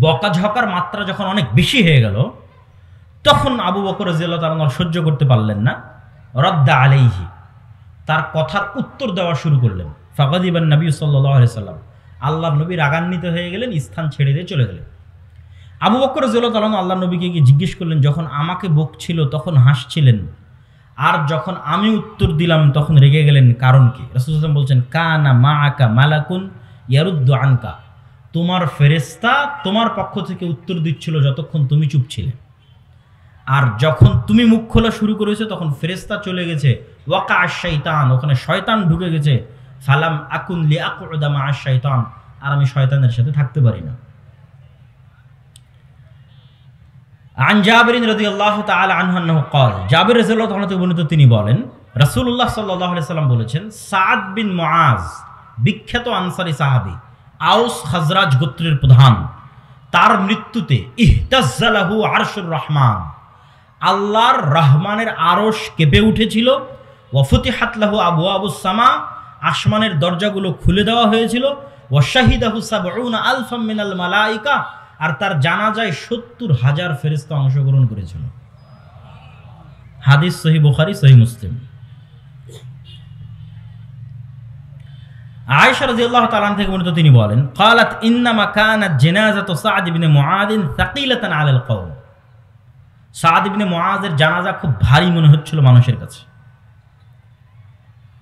বকাঝকার মাত্রা যখন অনেক বেশি হয়ে গেল, তখন আবু বকর রাদিয়াল্লাহু তাআলা সহ্য করতে পারলেন না, রদ্দা আলাইহি, তার কথার উত্তর দেওয়া শুরু করলেন। ফাগাদিবান নবী সাল্লাল্লাহু আলাইহি ওয়াসাল্লাম, আল্লাহর নবী রাগান্বিত হয়ে গেলেন, স্থান ছেড়ে দিয়ে চলে গেলেন। আবু বকর রাদিয়াল্লাহু তাআলা আল্লাহর নবীকে গিয়ে জিজ্ঞেস করলেন, যখন আমাকে বকছিল তখন হাসছিলেন, আর যখন আমি উত্তর দিলাম তখন রেগে গেলেন, কারণ কি? রাসূল সাল্লাল্লাহু আলাইহি ওয়াসাল্লাম বলছেন, কানা মাআকা মালাকুন ইয়ারুদ্দু আনকা, তোমার ফেরেশতা তোমার পক্ষ থেকে উত্তর দিচ্ছিল যতক্ষণ তুমি চুপ ছিলে, আর যখন তুমি মুখ খোলা শুরু করেছো তখন ফেরেশতা চলে গেছে, ওয়াকা আশ-শাইতান, ওখানে শয়তান ঢুকে গেছে, ফালাম আকুন লিআকুদা মা আশ-শাইতান, আর আমি শয়তানের সাথে থাকতে পারি না। আন জাবির রাদিয়াল্লাহু তাআলা আনহু আন্নাহু ক্বাল, জাবির রাদিয়াল্লাহু তাআলা থেকে বর্ণিত তিনি বলেন রাসূলুল্লাহ সাল্লাল্লাহু আলাইহি সাল্লাম বলেছেন, সাদ বিন মুআজ, বিখ্যাত আনসারী সাহাবী, আউস খাজরাজ গোত্রের প্রধান, তার মৃত্যুতে ইহতাজ্জালাহু আরশুর রহমান, আল্লাহর রহমানের আরশ কেঁপে উঠেছিল, ওয়া ফুতিহাত লাহু আবওয়াবুস সামা, আসমানের দরজাগুলো খুলে দেওয়া হয়েছিল, ওয়া শাহিদাহু সাবউনা আলফাম মিনাল মালায়েকা, আর তার জানাজায় ৭০,০০০ ফেরেশতা অংশগ্রহণ করেছিল। হাদিস সহিহ বুখারী, সহিহ মুসলিম। আয়েশা রাদিয়াল্লাহু তাআলা থেকে বর্ণিত তিনি বলেন, ক্বালাত ইন্নামা কানাত জানাযাতু সাদ ইবনে মুআয সাকিলাতান আলাল কওম, সাদ ইবনে মুআযের জানাজা খুব ভারী মনে হচ্ছিল মানুষের কাছে।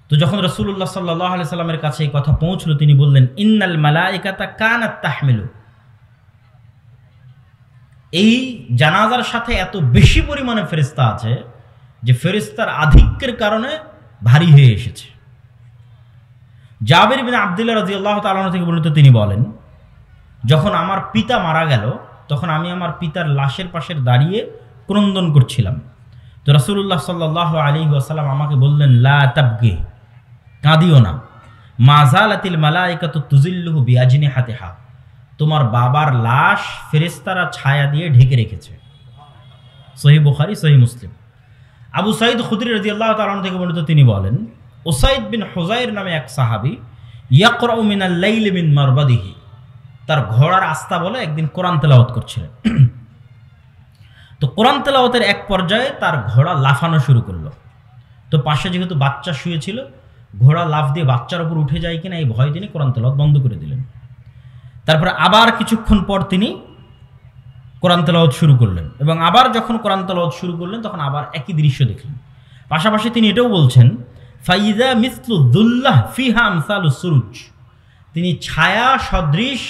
তো যখন রাসূলুল্লাহ সাল্লাল্লাহু আলাইহি সাল্লামের কাছে এই কথা পৌঁছলো, তিনি বললেন, ইন্নাল মালায়েকাতা কানাত তাহমিলু, এই জানাজার সাথে এত বেশি পরিমাণে ফেরেশতা আছে যে ফেরেশতার আধিক্যের কারণে ভারী হয়ে এসেছে। জাবির বিন আব্দুল্লাহ রাদিয়াল্লাহু তাআলা থেকে বর্ণিত তিনি বলেন, যখন আমার পিতা মারা গেল তখন আমি আমার পিতার লাশের পাশে দাঁড়িয়ে ক্রন্দন করছিলাম। তো রাসূলুল্লাহ সাল্লাল্লাহু আলাইহি ওয়াসাল্লাম আমাকে বললেন, লা তাবগি, কাঁদিও না, মা যালাতিল মালায়েকাতু তুজিল্লুহু বিআজনিহাতিহা, তোমার বাবার লাশ ফেরেশতারা ছায়া দিয়ে ঢেকে রেখেছে। সহিহ বুখারী, সহিহ মুসলিম। আবু সাঈদ খুদরি রাদিয়াল্লাহু তাআলা থেকে বর্ণিত তিনি বলেন, উসাইদ বিন হুযাইর নামে এক সাহাবী ইয়াকরাউ মিনাল লাইলি মিন মারবাদিহি, তার ঘোড়ার আস্তা বলে একদিন কোরআন তেলাওয়াত করছিলেন। তো কোরআন তেলাওয়াতের এক পর্যায়ে তার ঘোড়া লাফানো শুরু করলো। তো পাশে যেহেতু বাচ্চা শুয়েছিল, ঘোড়া লাফ দিয়ে বাচ্চার উপর উঠে যায় কিনা এই ভয় তিনি কোরআন তেলাওয়াত বন্ধ করে দিলেন। তারপরে আবার কিছুক্ষণ পর তিনি কোরআন তেলাওয়াত শুরু করলেন, এবং আবার যখন কোরআন তেলাওয়াত শুরু করলেন তখন আবার একই দৃশ্য দেখলেন। পাশাপাশি তিনি এটাও বলছেন, ফাইদা মিসলু দুল্লাহ ফিহা আমসালুস সুরুজ, তিনি ছায়া সদৃশ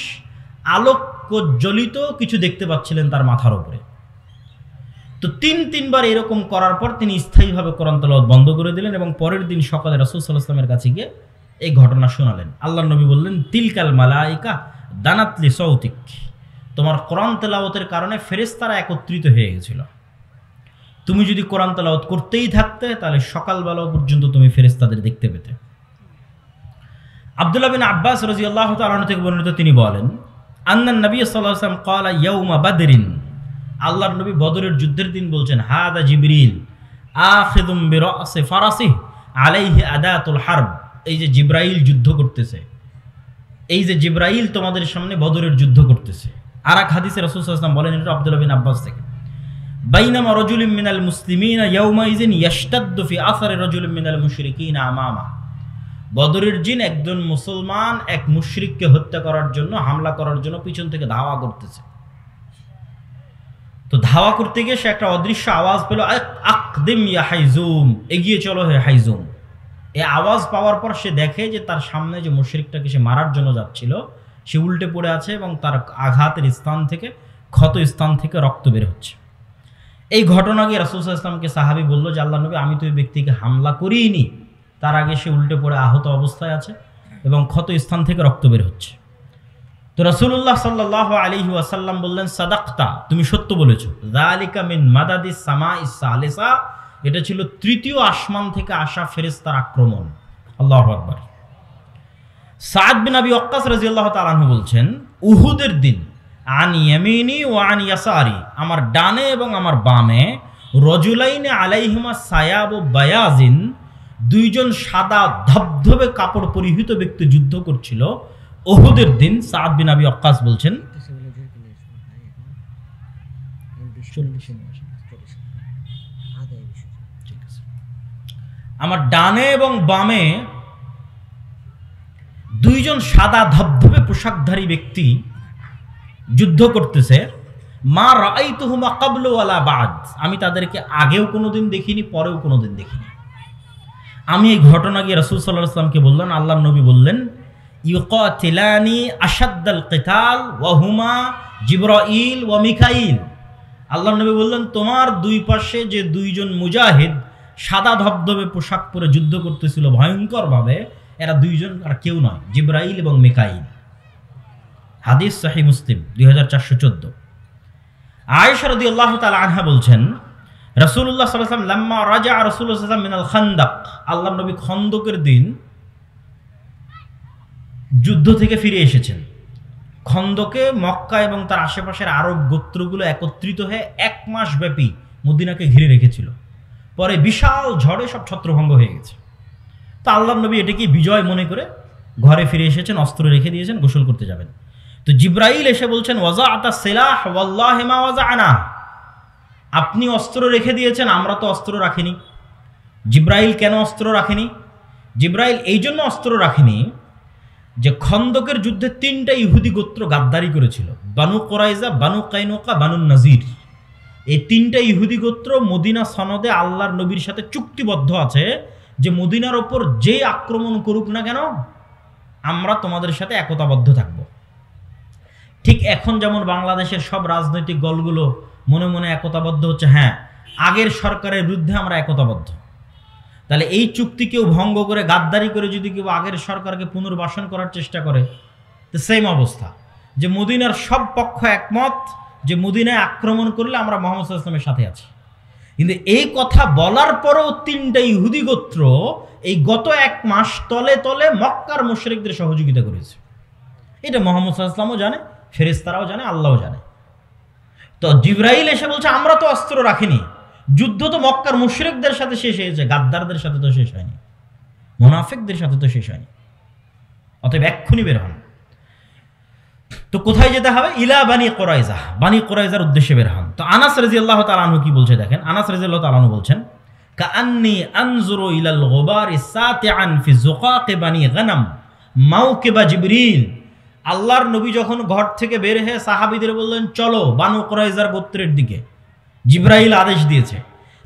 আলোকজ্বলিত কিছু দেখতে পাচ্ছিলেন তার মাথার উপরে। তো তিনবার এরকম করার পর তিনি স্থায়ীভাবে কোরআন তেলাওয়াত বন্ধ করে দিলেন, এবং পরের দিন সকালে রাসূল সাল্লাল্লাহু আলাইহি ওয়াসাল্লামের কাছে গিয়ে এই ঘটনা শোনালেন। আল্লাহর নবী বললেন, তিলকাল মালাইকা দানাতলি সৌতিক, তোমার কোরআন তেলাওয়াতের কারণে ফেরেশতারা একত্রিত হয়ে গেছিল। তুমি যদি কোরআন তেলাওয়াত করতেই থাকতে তাহলে সকালবেলা পর্যন্ত তুমি ফেরেশতাদের দেখতে পেতে। আব্দুল্লাহ বিন আব্বাস রাদিয়াল্লাহু তাআলা আনহু থেকে বর্ণিত তিনি বলেন, আন্নান নবী সাল্লাল্লাহু আলাইহি ওয়াসাল্লাম ক্বালা ইয়াউমা বাদরিন, আল্লাহর নবী বদরের যুদ্ধের দিন বলছেন, হাদা জিবরিল আখিযুম বিরাসি ফারাসিহি আলাইহি আদাতুল হারব, এই যে জিবরাইল যুদ্ধ করতেছে, এই যে জিবরাইল তোমাদের সামনে বদরের যুদ্ধ করতেছে। আর এক হাদিসে রাসূল সাল্লাল্লাহু আলাইহি ওয়াসাল্লাম বলেন, এটা আব্দুল্লাহ বিন আব্বাস থেকে, বাইনামা রাজুলুম মিনাল মুসলিমিনা ইয়াউমাইযিন ইয়াশতাদ্দু ফি আসারি রাজুলিম মিনাল মুশরিকিনা আমামা, বদরের দিন একজন মুসলমান এক মুশরিককে হত্যা করার জন্য, হামলা করার জন্য পিছন থেকে ধাওয়া করতেছে। তো ধাওয়া করতে গিয়ে সে একটা অদৃশ্য আওয়াজ পেল, আকদিম ইয়া হাইজুম, এগিয়ে চলো হে হাইজুম। এই আওয়াজ পাওয়ার পর সে দেখে যে তার সামনে যে মুশরিকটাকে সে মারার জন্য যাচ্ছিল সে উল্টে পড়ে আছে, এবং তার আঘাতের স্থান থেকে, ক্ষত স্থান থেকে রক্ত বের হচ্ছে। এই ঘটনা গিয়ে রাসূল সাল্লাল্লাহু আলাইহি ওয়াসাল্লামকে সাহাবী বলল যে, আল্লাহর নবী, আমি তো এই ব্যক্তিকে হামলা করিনি, তার আগে সে উল্টে পড়ে আহত অবস্থায় আছে এবং ক্ষত স্থান থেকে রক্ত বের হচ্ছে। তো রাসূলুল্লাহ সাল্লাল্লাহু আলাইহি ওয়াসাল্লাম বললেন, সাদাকতা, তুমি সত্য বলেছো, যালিকা মিন মাদাদিস সামাইস সালিসা, এটা ছিল তৃতীয় আসমান থেকে আসা ফেরেশতার আক্রমণ। আল্লাহু আকবার। সাদ বিন আবি ওয়াক্কাস রাদিয়াল্লাহু তাআলা আনহু বলছেন, উহুদের দিন আন ইয়ামিনি ওয়া আন ইয়াসারি, আমার ডানে এবং আমার বামে, রজুলাইনে আলাইহিমা সায়াবু বায়াজিন, দুইজন সাদা ধবধবে কাপড় পরিহিত ব্যক্তি যুদ্ধ করছিল উহুদের দিন। সাদ বিন আবি ওয়াক্কাস বলছেন, আমার ডানে এবং বামে দুইজন সাদা ধবধবে পোশাকধারী ব্যক্তি যুদ্ধ করতেছে। মা রাআইতুহুমা ক্বাবলু ওয়ালা বাদ, আমি তাদেরকে আগেও কোনোদিন দেখিনি, পরেও কোনোদিন দেখিনি। আমি এই ঘটনা গিয়ে রাসূল সাল্লাল্লাহু আলাইহি ওয়াসাল্লামকে বললাম, আল্লাহর নবী বললেন, ইউকাতিলানি আশাদ্দাল কিতাল ওয়া হুমা জিবরাইল ওয়া মিকাইল। আল্লাহর নবী বললেন, তোমার দুই পাশে যে দুইজন মুজাহিদ সাদা ধবধবে পোশাক পরে যুদ্ধ করতেছিল ভয়ঙ্করভাবে, এরা দুইজন আর কেউ নয়, জিবরাইল এবং মিকাইল। হাদিস সহিহ মুসলিম 2414। আয়েশা রাদিয়াল্লাহু তাআলা আনহা বলছেন, রাসূলুল্লাহ সাল্লাল্লাহু আলাইহি ওয়াসাল্লাম লাম্মা রাজা রাসূলুল্লাহ সাল্লাল্লাহু আলাইহি ওয়াসাল্লাম মিনাল খান্দাক, আল্লাহর নবী খন্দকের দিন যুদ্ধ থেকে ফিরে এসেছেন। খন্দকে মক্কা এবং তার আশেপাশের আরব গোত্রগুলো একত্রিত হয়ে 1 মাস ব্যাপী মদিনাকে ঘিরে রেখেছিল। পরে বিশাল ঝড়ে সব ছত্রভঙ্গ হয়ে গেছে। তো আল্লাহর নবী এটাকে বিজয় মনে করে ঘরে ফিরে এসেছেন, অস্ত্র রেখে দিয়েছেন, গোসল করতে যাবেন। তো জিবরাইল এসে বলছেন, ওয়াজাআতা সিলাহ ওয়াল্লাহি মা ওয়াজাআনা, আপনি অস্ত্র রেখে দিয়েছেন, আমরা তো অস্ত্র রাখিনি। জিবরাইল কেন অস্ত্র রাখেনি? জিবরাইল এই জন্য অস্ত্র রাখেনি যে খন্দকের যুদ্ধে 3টা ইহুদি গোত্র গাদ্দারি করেছিল, বানু কুরাইজা, বানু কাইনুকা, বানু নাজির। এই 3টা ইহুদি গোত্র মদিনা সনদে আল্লাহর নবীর সাথে চুক্তিবদ্ধ আছে যে মদিনার ওপর যে আক্রমণ করুক না কেন আমরা তোমাদের সাথে একতাবদ্ধ থাকব। ঠিক এখন যেমন বাংলাদেশের সব রাজনৈতিক দলগুলো মনে মনে একতাবদ্ধ হচ্ছে, হ্যাঁ আগের সরকারের বিরুদ্ধে আমরা একতাবদ্ধ। তাহলে এই চুক্তি কেউ ভঙ্গ করে গাদ্দারি করে যদি কেউ আগের সরকারকে পুনর্বাসন করার চেষ্টা করে, তো সেম অবস্থা যে মদিনার সব পক্ষ একমত যে মদিনায় আক্রমণ করলে আমরা মুহাম্মদ সাল্লাল্লাহু আলাইহি ওয়াসাল্লামের সাথে আছি। কিন্তু এই কথা বলার পরেও 3টা ইহুদি গোত্র এই গত 1 মাস তলে তলে মক্কার মুশরিকদের সহযোগিতা করেছে। এটা মুহাম্মদ সাল্লাল্লাহু আলাইহি ওয়াসাল্লামও জানে, ফেরেশতারাও জানে, আল্লাহও জানে। তো জিবরাইল এসে বলছে, আমরা তো অস্ত্র রাখিনি, যুদ্ধ তো মক্কার মুশরিকদের সাথে শেষ হয়েছে, গাদ্দারদের সাথে তো শেষ হয়নি, মুনাফিকদের সাথে তো শেষ হয়নি। অতএব এক্ষুনি বের হন। তো কোথায় যেতে হবে? ইলা বানি কুরাইজা, বানি কুরাইজার উদ্দেশ্যে বের হন। তো আনাস রাদিয়াল্লাহু তাআলা আনহু কি বলছে দেখেন। আনাস রাদিয়াল্লাহু তাআলা আনহু বলছেন, কাআন্নী আনজুরু ইলাল গুবারি সাতিআন ফি যুকাক বানি গনম মাওকিবা জিবরিল। আল্লাহর নবী যখন ঘর থেকে বের হয়ে সাহাবীদের বললেন, চলো বানু কুরাইজার গোত্রের দিকে, জিবরাইল আদেশ দিয়েছে।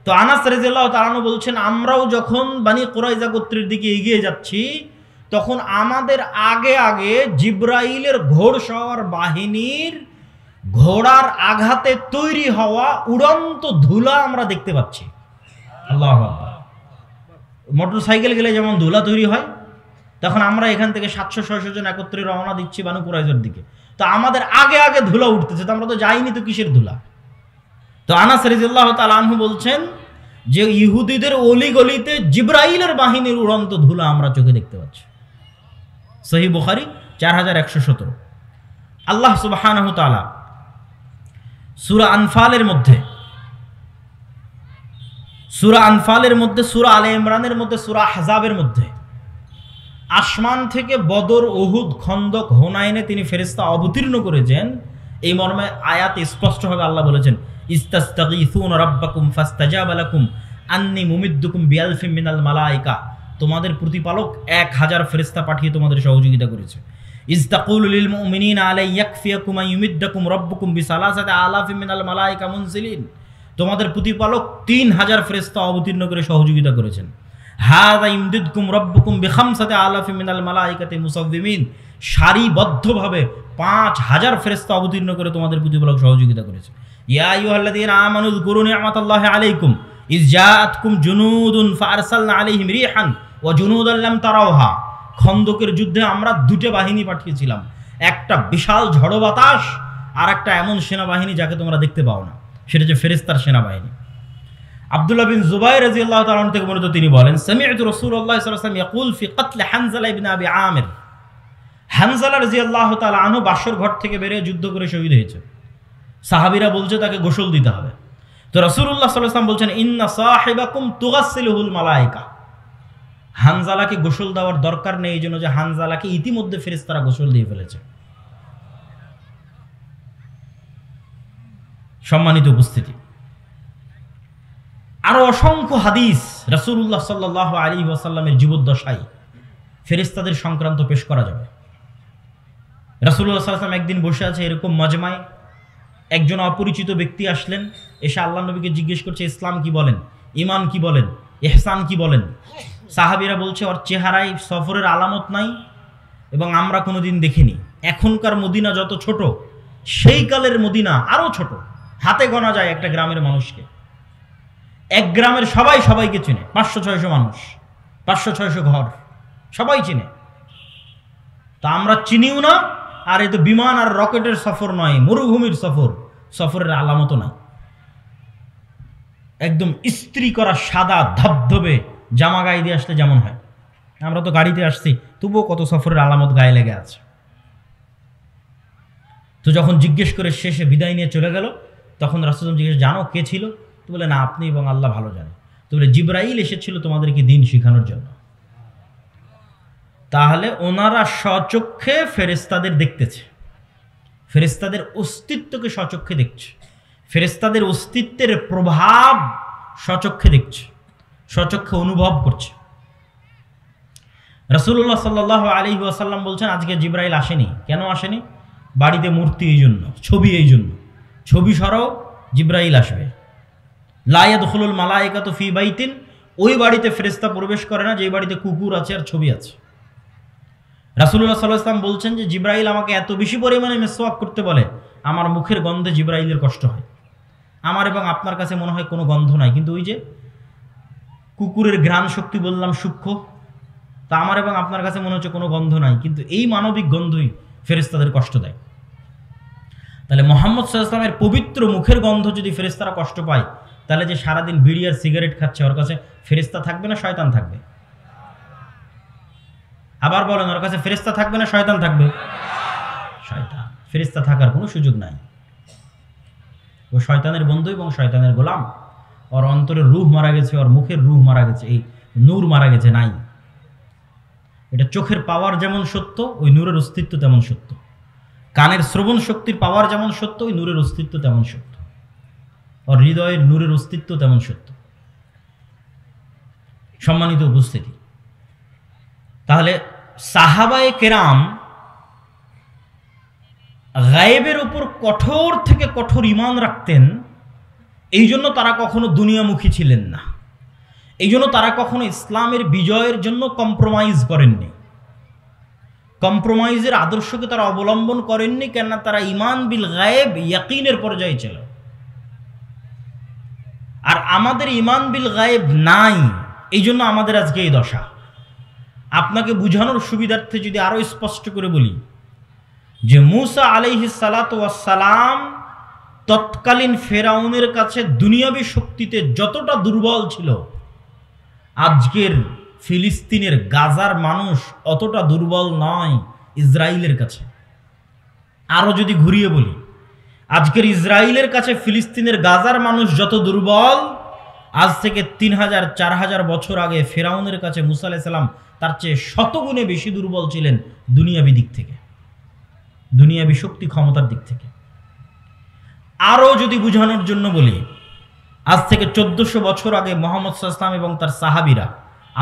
তো আনাস রাদিয়াল্লাহু তাআলা আনহু বলছেন, আমরাও যখন বানি কুরাইজা গোত্রের দিকে এগিয়ে যাচ্ছি তখন আমাদের আগে আগে জিবরাইলের ঘোড়সওয়ার বাহিনীর ঘোড়ার আঘাতে তৈরি হওয়া উড়ন্ত ধুলা আমরা দেখতে পাচ্ছি। আল্লাহু আকবার। মোটরসাইকেল গেলে যেমন ধুলা তৈরি হয়, তখন আমরা এখান থেকে 700-600 জন একত্রে রওনা দিচ্ছি বানু কুরাইজার দিকে। তো আমাদের আগে আগে ধুলা উঠতেছে, তো আমরা তো যাইনি, তো কিসের ধুলা? তো আনাস রাদিয়াল্লাহু তাআলা আনহু বলছেন যে ইহুদিদের অলিগলিতে জিবরাইলের বাহিনীর উড়ন্ত ধুলা আমরা চোখে দেখতে পাচ্ছি। সহিহ বুখারী 4117। আল্লাহ সুবহানাহু ওয়া তাআলা সূরা আনফালের মধ্যে, সূরা আলে ইমরানের মধ্যে, সূরা আহজাবের মধ্যে আসমান থেকে বদর, উহুদ, খন্দক, হুনাইনে তিনি ফেরেশতা অবতীর্ণ করেছেন এই মর্মে আয়াত স্পষ্টভাবে আল্লাহ বলেছেন, ইস্তাস্তাগীসুনা রাব্বাকুম ফাস্তাজাবা লাকুম আন্নী মুমিদ্দুকুম বিআলফিম মিনাল মালায়েকা। তোমাদের প্রতিপালক 1000 ফেরেশতা পাঠিয়ে তোমাদের সহযোগিতা করেছে। ইস্তাকুলু লিল মুমিনিনা আলাই ইয়াকফিয়াকুম আইয়ুমিদ্দাকুম রাব্বুকুম বিসালাসাতি আলাফিম মিনাল মালায়েকা মুনজিলিন। তোমাদের প্রতিপালক 3000 ফেরেশতা অবতীর্ণ করে সহযোগিতা করেছেন। হাযা ইমদিদকুম রাব্বুকুম বিখামসাতি আলাফিম মিনাল মালায়েকাতি মুসাওয়িমিন। সারিবদ্ধভাবে 5000 ফেরেশতা অবতীর্ণ করে তোমাদের প্রতিপালক সহযোগিতা করেছে। ইয়া আইয়ুহাল্লাযীনা আমানু যকুরু নি'মাতাল্লাহি আলাইকুম ইয জাআতকুম জুনুদুন ফাআরসালনা আলাইহিম রিহান ওয়া জুনুদান লাম তারাওহা। খন্দকের যুদ্ধে আমরা 2টা বাহিনী পাঠিয়েছিলাম, একটা বিশাল ঝড়ো বাতাস আর একটা এমন সেনাবাহিনী যাকে তোমরা দেখতে পাও না, সেটা হচ্ছে ফেরেশতার সেনাবাহিনী। আব্দুল্লাহ বিন জুবাইর রাদিয়াল্লাহু তাআলা থেকে বর্ণিত, তিনি বলেন, সামি'তু রাসূলুল্লাহ সাল্লাল্লাহু আলাইহি ওয়াসাল্লাম ইয়াকুল ফি কতল হানজালা ইবনে আবি আমির। হানজালা রাদিয়াল্লাহু তাআলা আনহু বাসর ঘর থেকে বেরিয়ে যুদ্ধ করে শহীদ হয়েছে। সাহাবীরা বলছে তাকে গোসল দিতে হবে। তো রাসূলুল্লাহ সাল্লাল্লাহু আলাইহি ওয়াসাল্লাম বলছেন, ইন্না সাহিবাকুম তুগাসসিলুহুল মালায়েকা। হানজালাকে গোসল দেওয়ার দরকার নেই, এই জন্য যে হানজালাকে ইতিমধ্যে ফেরেশতারা গোসল দিয়ে ফেলেছে। সম্মানিত উপস্থিতি, আরো অসংখ্য হাদিস রাসূলুল্লাহ সাল্লাল্লাহু আলাইহি ওয়াসাল্লামের জীবদ্দশায় ফেরেশতাদের সংক্রান্ত পেশ করা যাবে। রাসূলুল্লাহ সাল্লাল্লাহু আলাইহি ওয়াসাল্লাম একদিন বসে আছে এরকম মজমায়, একজন অপরিচিত ব্যক্তি আসলেন, এসে আল্লাহ নবীকে জিজ্ঞেস করছে, ইসলাম কি বলেন, ঈমান কি বলেন, ইহসান কি বলেন। সাহাবীরা বলছে, ওর চেহারায় সফরের আলামত নাই এবং আমরা কোনোদিন দেখিনি। এখনকার মদিনা যত ছোট, সেই কালের মদিনা আরো ছোট। হাতে গোনা যায় একটা গ্রামের মানুষকে। এক গ্রামের সবাই সবাইকে চিনে, 500-600 মানুষ, 500-600 ঘর, সবাই চিনে। তা আমরা চিনিও না। আর এ তো বিমান আর রকেটের সফর নয়, মরুভূমির সফর, সফরের আলামতও নাই। একদম ইস্ত্রি করা সাদা ধবধবে জামা গায়ে দিয়ে আসলে যেমন হয়, আমরা তো গাড়িতে আসছি, তবুও কত সফরের আলামত গায়ে লেগে আছে। তো যখন জিজ্ঞেস করে শেষে বিদায় নিয়ে চলে গেল, তখন রাসূল জিজ্ঞেস, জানো কে ছিল? তো বলে, না, আপনি এবং আল্লাহ ভালো জানে। তো বলে, জিবরাইল এসেছিল তোমাদেরকে দিন শেখানোর জন্য। তাহলে ওনারা স্বচক্ষে ফেরেশতাদের দেখতেছে, ফেরেশতাদের অস্তিত্বকে স্বচক্ষে দেখছে, ফেরেশতাদের অস্তিত্বের প্রভাব স্বচক্ষে দেখছে, স্বচক্ষে অনুভব করছে। রাসূলুল্লাহ সাল্লাল্লাহু আলাইহি ওয়াসাল্লাম বলছেন, আজকে জিবরাইল আসেনি। কেন আসেনি? বাড়িতে মূর্তি এই জন্য, ছবি এই জন্য। ছবি সরাও, জিবরাইল আসবে। লা ইয়াদখুলুল মালায়েকাতু ফি বাইতিন, ওই বাড়িতে ফেরেশতা প্রবেশ করে না যে বাড়িতে কুকুর আছে আর ছবি আছে। রাসূলুল্লাহ সাল্লাল্লাহু আলাইহি ওয়াসাল্লাম বলছেন যে জিবরাইল আমাকে এত বেশি পরিমাণে মিসওয়াক করতে বলে, আমার মুখের গন্ধে জিবরাইলের কষ্ট হয়। আমার এবং আপনার কাছে মনে হয় কোনো গন্ধ নাই, কিন্তু ওই যে কুকুরের ঘ্রাণ শক্তি বললাম সূক্ষ্ম, তা আমার এবং আপনার কাছে মনে হচ্ছে কোনো গন্ধ নাই, কিন্তু এই মানবিক গন্ধই ফেরেশতাদের কষ্ট দেয়। তাহলে মুহাম্মদ সাল্লাল্লাহু আলাইহি ওয়াসাল্লামের পবিত্র মুখের গন্ধ যদি ফেরেশতারা কষ্ট পায়, তাহলে যে সারাদিন বিড়ি আর সিগারেট খাচ্ছে, ওর কাছে ফেরেশতা থাকবে না শয়তান থাকবে? আবার বলেন, ওর কাছে ফেরেশতা থাকবে না শয়তান থাকবে? শয়তান। ফেরেশতা থাকার কোনো সুযোগ নাই। ও শয়তানের বন্ধু এবং শয়তানের গোলাম। ওর অন্তরের রূহ মারা গেছে, ওর মুখের রূহ মারা গেছে, এই নূর মারা গেছে, নাই। এটা চোখের পাওয়ার যেমন সত্য, ওই নূরের অস্তিত্ব তেমন সত্য। কানের শ্রবণ শক্তির পাওয়ার যেমন সত্য, ওই নূরের অস্তিত্ব তেমন সত্য। ওর হৃদয়ের নূরের অস্তিত্ব তেমন সত্য। সম্মানিত উপস্থিতি, তাহলে সাহাবায়ে কেরাম গায়েবের উপর কঠোর থেকে কঠোর ঈমান রাখতেন। এই জন্য তারা কখনো দুনিয়ামুখী ছিলেন না। এই জন্য তারা কখনো ইসলামের বিজয়ের জন্য কম্প্রোমাইজ করেননি, কম্প্রোমাইজের আদর্শকে তারা অবলম্বন করেননি। কেননা তারা ঈমান বিল গায়েব, ইয়াকিনের পর্যায়ে ছিল। আর আমাদের ঈমান বিল গায়েব নাই, এই জন্য আমাদের আজকে এই দশা। আপনাকে বুঝানোর সুবিধার্থে যদি আরো স্পষ্ট করে বলি, যে মূসা আলাইহিস সালাতু ওয়াস সালাম তৎকালীন ফেরাউনের কাছে দুনিয়াবী শক্তিতে যতটা দুর্বল ছিল, আজকের ফিলিস্তিনের গাজার মানুষ অতটা দুর্বল নয় ইসরায়েলের কাছে। আরো যদি ঘুরিয়ে বলি, আজকের ইসরায়েলের কাছে ফিলিস্তিনের গাজার মানুষ যত দুর্বল, আজ থেকে 3000-4000 বছর আগে ফেরাউনের কাছে মূসা আলাইহিস সালাম তার চেয়ে শতগুণে বেশি দুর্বল ছিলেন দুনিয়াবী দিক থেকে, দুনিয়াবী শক্তি ক্ষমতার দিক থেকে। আরো যদি বুঝানোর জন্য বলি, আজ থেকে 1400 বছর আগে মুহাম্মদ সাল্লাল্লাহু আলাইহি ওয়াসাল্লাম এবং তার সাহাবীরা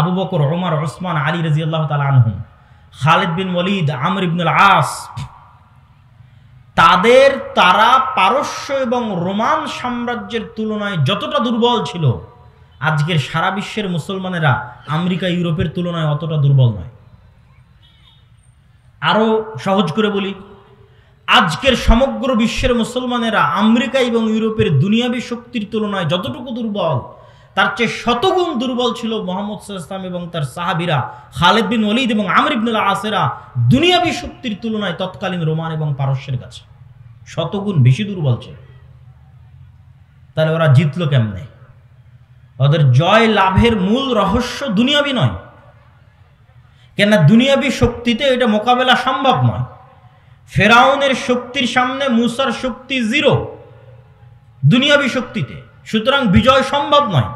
আবু বকর, ওমর, ওসমান, আলী রাদিয়াল্লাহু তাআলা আনহুম, খালিদ বিন ওয়ালিদ, আমর ইবনুল আস, তারা পারস্য এবং রোমান সাম্রাজ্যের তুলনায় যতটা দুর্বল ছিল, আজকের সারা বিশ্বের মুসলমানেরা আমেরিকা, ইউরোপের তুলনায় অতটা দুর্বল নয়। আরো সহজ করে বলি, আজকের সমগ্র বিশ্বের মুসলমানেরা আমেরিকা এবং ইউরোপের দুনিয়াবী শক্তির তুলনায় যতটুকু দুর্বল, তার চেয়ে শতগুণ দুর্বল ছিল মুহাম্মদ সাল্লাল্লাহু আলাইহি ওয়াসাল্লাম এবং তার সাহাবীরা, খালিদ বিন ওয়ালিদ এবং আমর ইবনুল আসেরা দুনিয়াবী শক্তির তুলনায় তৎকালীন রোমান এবং পারস্যের কাছে শতগুণ বেশি দুর্বল ছিল। তাহলে ওরা জিতলো কেমনে? ওদের জয় লাভের মূল রহস্য দুনিয়াবী নয়, কেননা দুনিয়াবী শক্তিতে এটা মোকাবেলা সম্ভব নয়। ফেরাউনের শক্তির সামনে মূসার শক্তি জিরো দুনিয়াবী শক্তিতে, সুতরাং বিজয় সম্ভব নয়।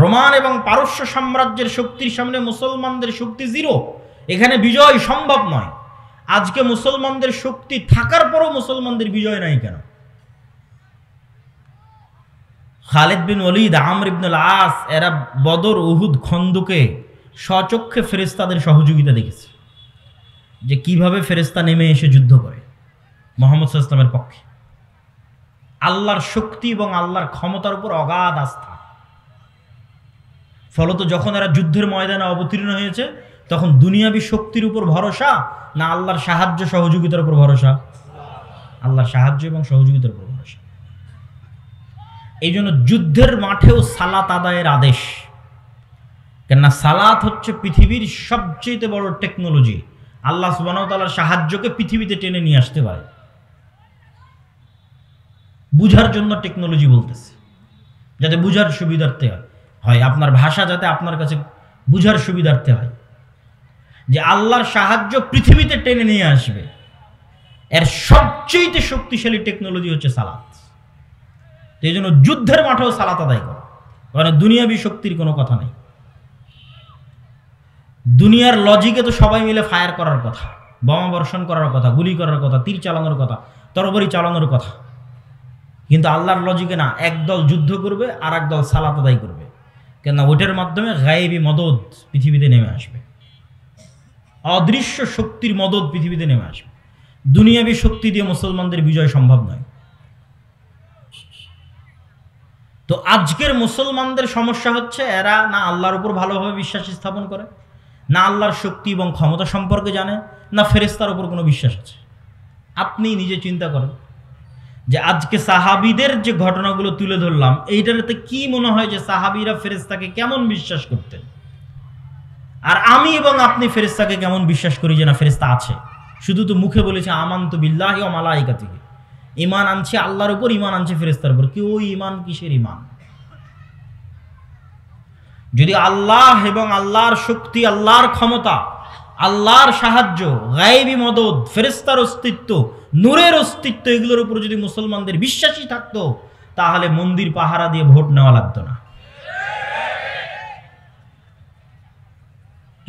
রোমান এবং পারস্য সাম্রাজ্যের শক্তির সামনে মুসলমানদের শক্তি জিরো, এখানে বিজয় সম্ভব নয়। আজকে মুসলমানদের শক্তি থাকার পরও মুসলমানদের বিজয় নাই কেন? খালিদ বিন ওয়ালিদ, আমর ইবনুল আস, এরা বদর, উহুদ, খন্দকে স্বচক্ষে ফেরেশতাদের সহযোগিতা দেখেছে, যে কিভাবে ফেরেশতা নেমে এসে যুদ্ধ করে মুহাম্মদ সাল্লাল্লাহু আলাইহি ওয়াসাল্লামের পক্ষে। আল্লাহর শক্তি এবং আল্লাহর ক্ষমতার উপর অগাধ আস্থা। ফলত যখন এরা যুদ্ধের ময়দানে অবতীর্ণ হয়েছে, তখন দুনিয়াবী শক্তির উপর ভরসা না আল্লাহর সাহায্য সহযোগিতার উপর ভরসা? আল্লাহর সাহায্য এবং সহযোগিতার উপর ভরসা। এই জন্য যুদ্ধের মাঠেও সালাত আদায়ের আদেশ। কেননা সালাত হচ্ছে পৃথিবীর সবচেয়ে বড় টেকনোলজি। আল্লাহ সুবহানাহু ওয়া তাআলার সাহায্যকে পৃথিবীতে টেনে নিয়ে আসতে পারে। বুঝার জন্য টেকনোলজি বলতেছে, যাতে বুঝার সুবিধার্থে হয়, আপনার ভাষা যাতে আপনার কাছে বুঝার সুবিধার্থে হয়, যে আল্লাহর সাহায্য পৃথিবীতে টেনে নিয়ে আসবে। এর সবচেয়ে শক্তিশালী টেকনোলজি হচ্ছে সালাত। এই জন্য যুদ্ধের মাঠেও সালাত আদায় করো, কারণ দুনিয়াবী শক্তির কোনো কথা নেই। দুনিয়ার লজিকে তো সবাই মিলে ফায়ার করার কথা, বোমা বর্ষণ করার কথা, গুলি করার কথা, তীর চালানোর কথা, তরবারি চালানোর কথা, কিন্তু আল্লাহর লজিকে না। একদল যুদ্ধ করবে আর একদল সালাত আদায় করবে, কেননা ওইটার মাধ্যমে গায়েবী মদদ পৃথিবীতে নেমে আসবে, অদৃশ্য শক্তির মদদ পৃথিবীতে নেমে আসবে। দুনিয়াবী শক্তি দিয়ে মুসলমানদের বিজয় সম্ভব নয়। তো আজকের মুসলমানদের সমস্যা হচ্ছে এরা না আল্লাহর উপর ভালোভাবে বিশ্বাস স্থাপন করে, না আল্লাহর শক্তি এবং ক্ষমতা সম্পর্কে জানে, না ফেরেশতার উপর কোনো বিশ্বাস আছে। আপনি নিজে চিন্তা করেন যে আজকে সাহাবীদের যে ঘটনাগুলো তুলে ধরলাম, এইটাতে কি মনে হয় যে সাহাবীরা ফেরেশতাকে কেমন বিশ্বাস করতেন, আর আমি এবং আপনি ফেরেশতাকে কেমন বিশ্বাস করি যে না ফেরেশতা আছে। শুধু তো মুখে বলেছে আমানতু বিল্লাহি ওয়া মালাইকাতিহি, ঈমান আনছে আল্লাহর উপর, ঈমান আনছে ফেরেশতার উপর। কি ওই ঈমান কিসের ঈমান? যদি আল্লাহ এবং আল্লাহর শক্তি, আল্লাহর ক্ষমতা, আল্লাহর সাহায্য, গায়েবী মদদ, ফেরেশতার অস্তিত্ব, নূরের অস্তিত্ব, এগুলোর উপর যদি মুসলমানদের বিশ্বাসই থাকতো, তাহলে মন্দির পাহারা দিয়ে ভোট নেওয়া লাগতো না।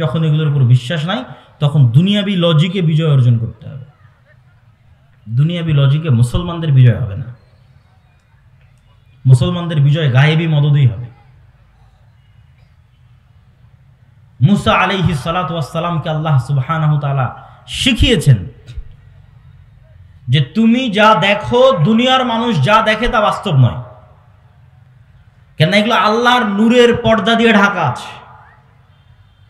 যখন এগুলোর উপর বিশ্বাস নাই, তখন দুনিয়াবী লজিকে বিজয় অর্জন করতে হবে। দুনিয়াবী লজিকে মুসলমানদের বিজয় হবে না। মুসলমানদের বিজয় গায়েবী মদদেই হবে। মুসা আলাইহিস সালাতু ওয়াস সালামকে আল্লাহ সুবহানাহু ওয়া তাআলা শিখিয়েছেন যে তুমি যা দেখো, দুনিয়ার মানুষ যা দেখে তা বাস্তব নয়, কেন এগুলো আল্লাহর নূরের পর্দা দিয়ে ঢাকা আছে।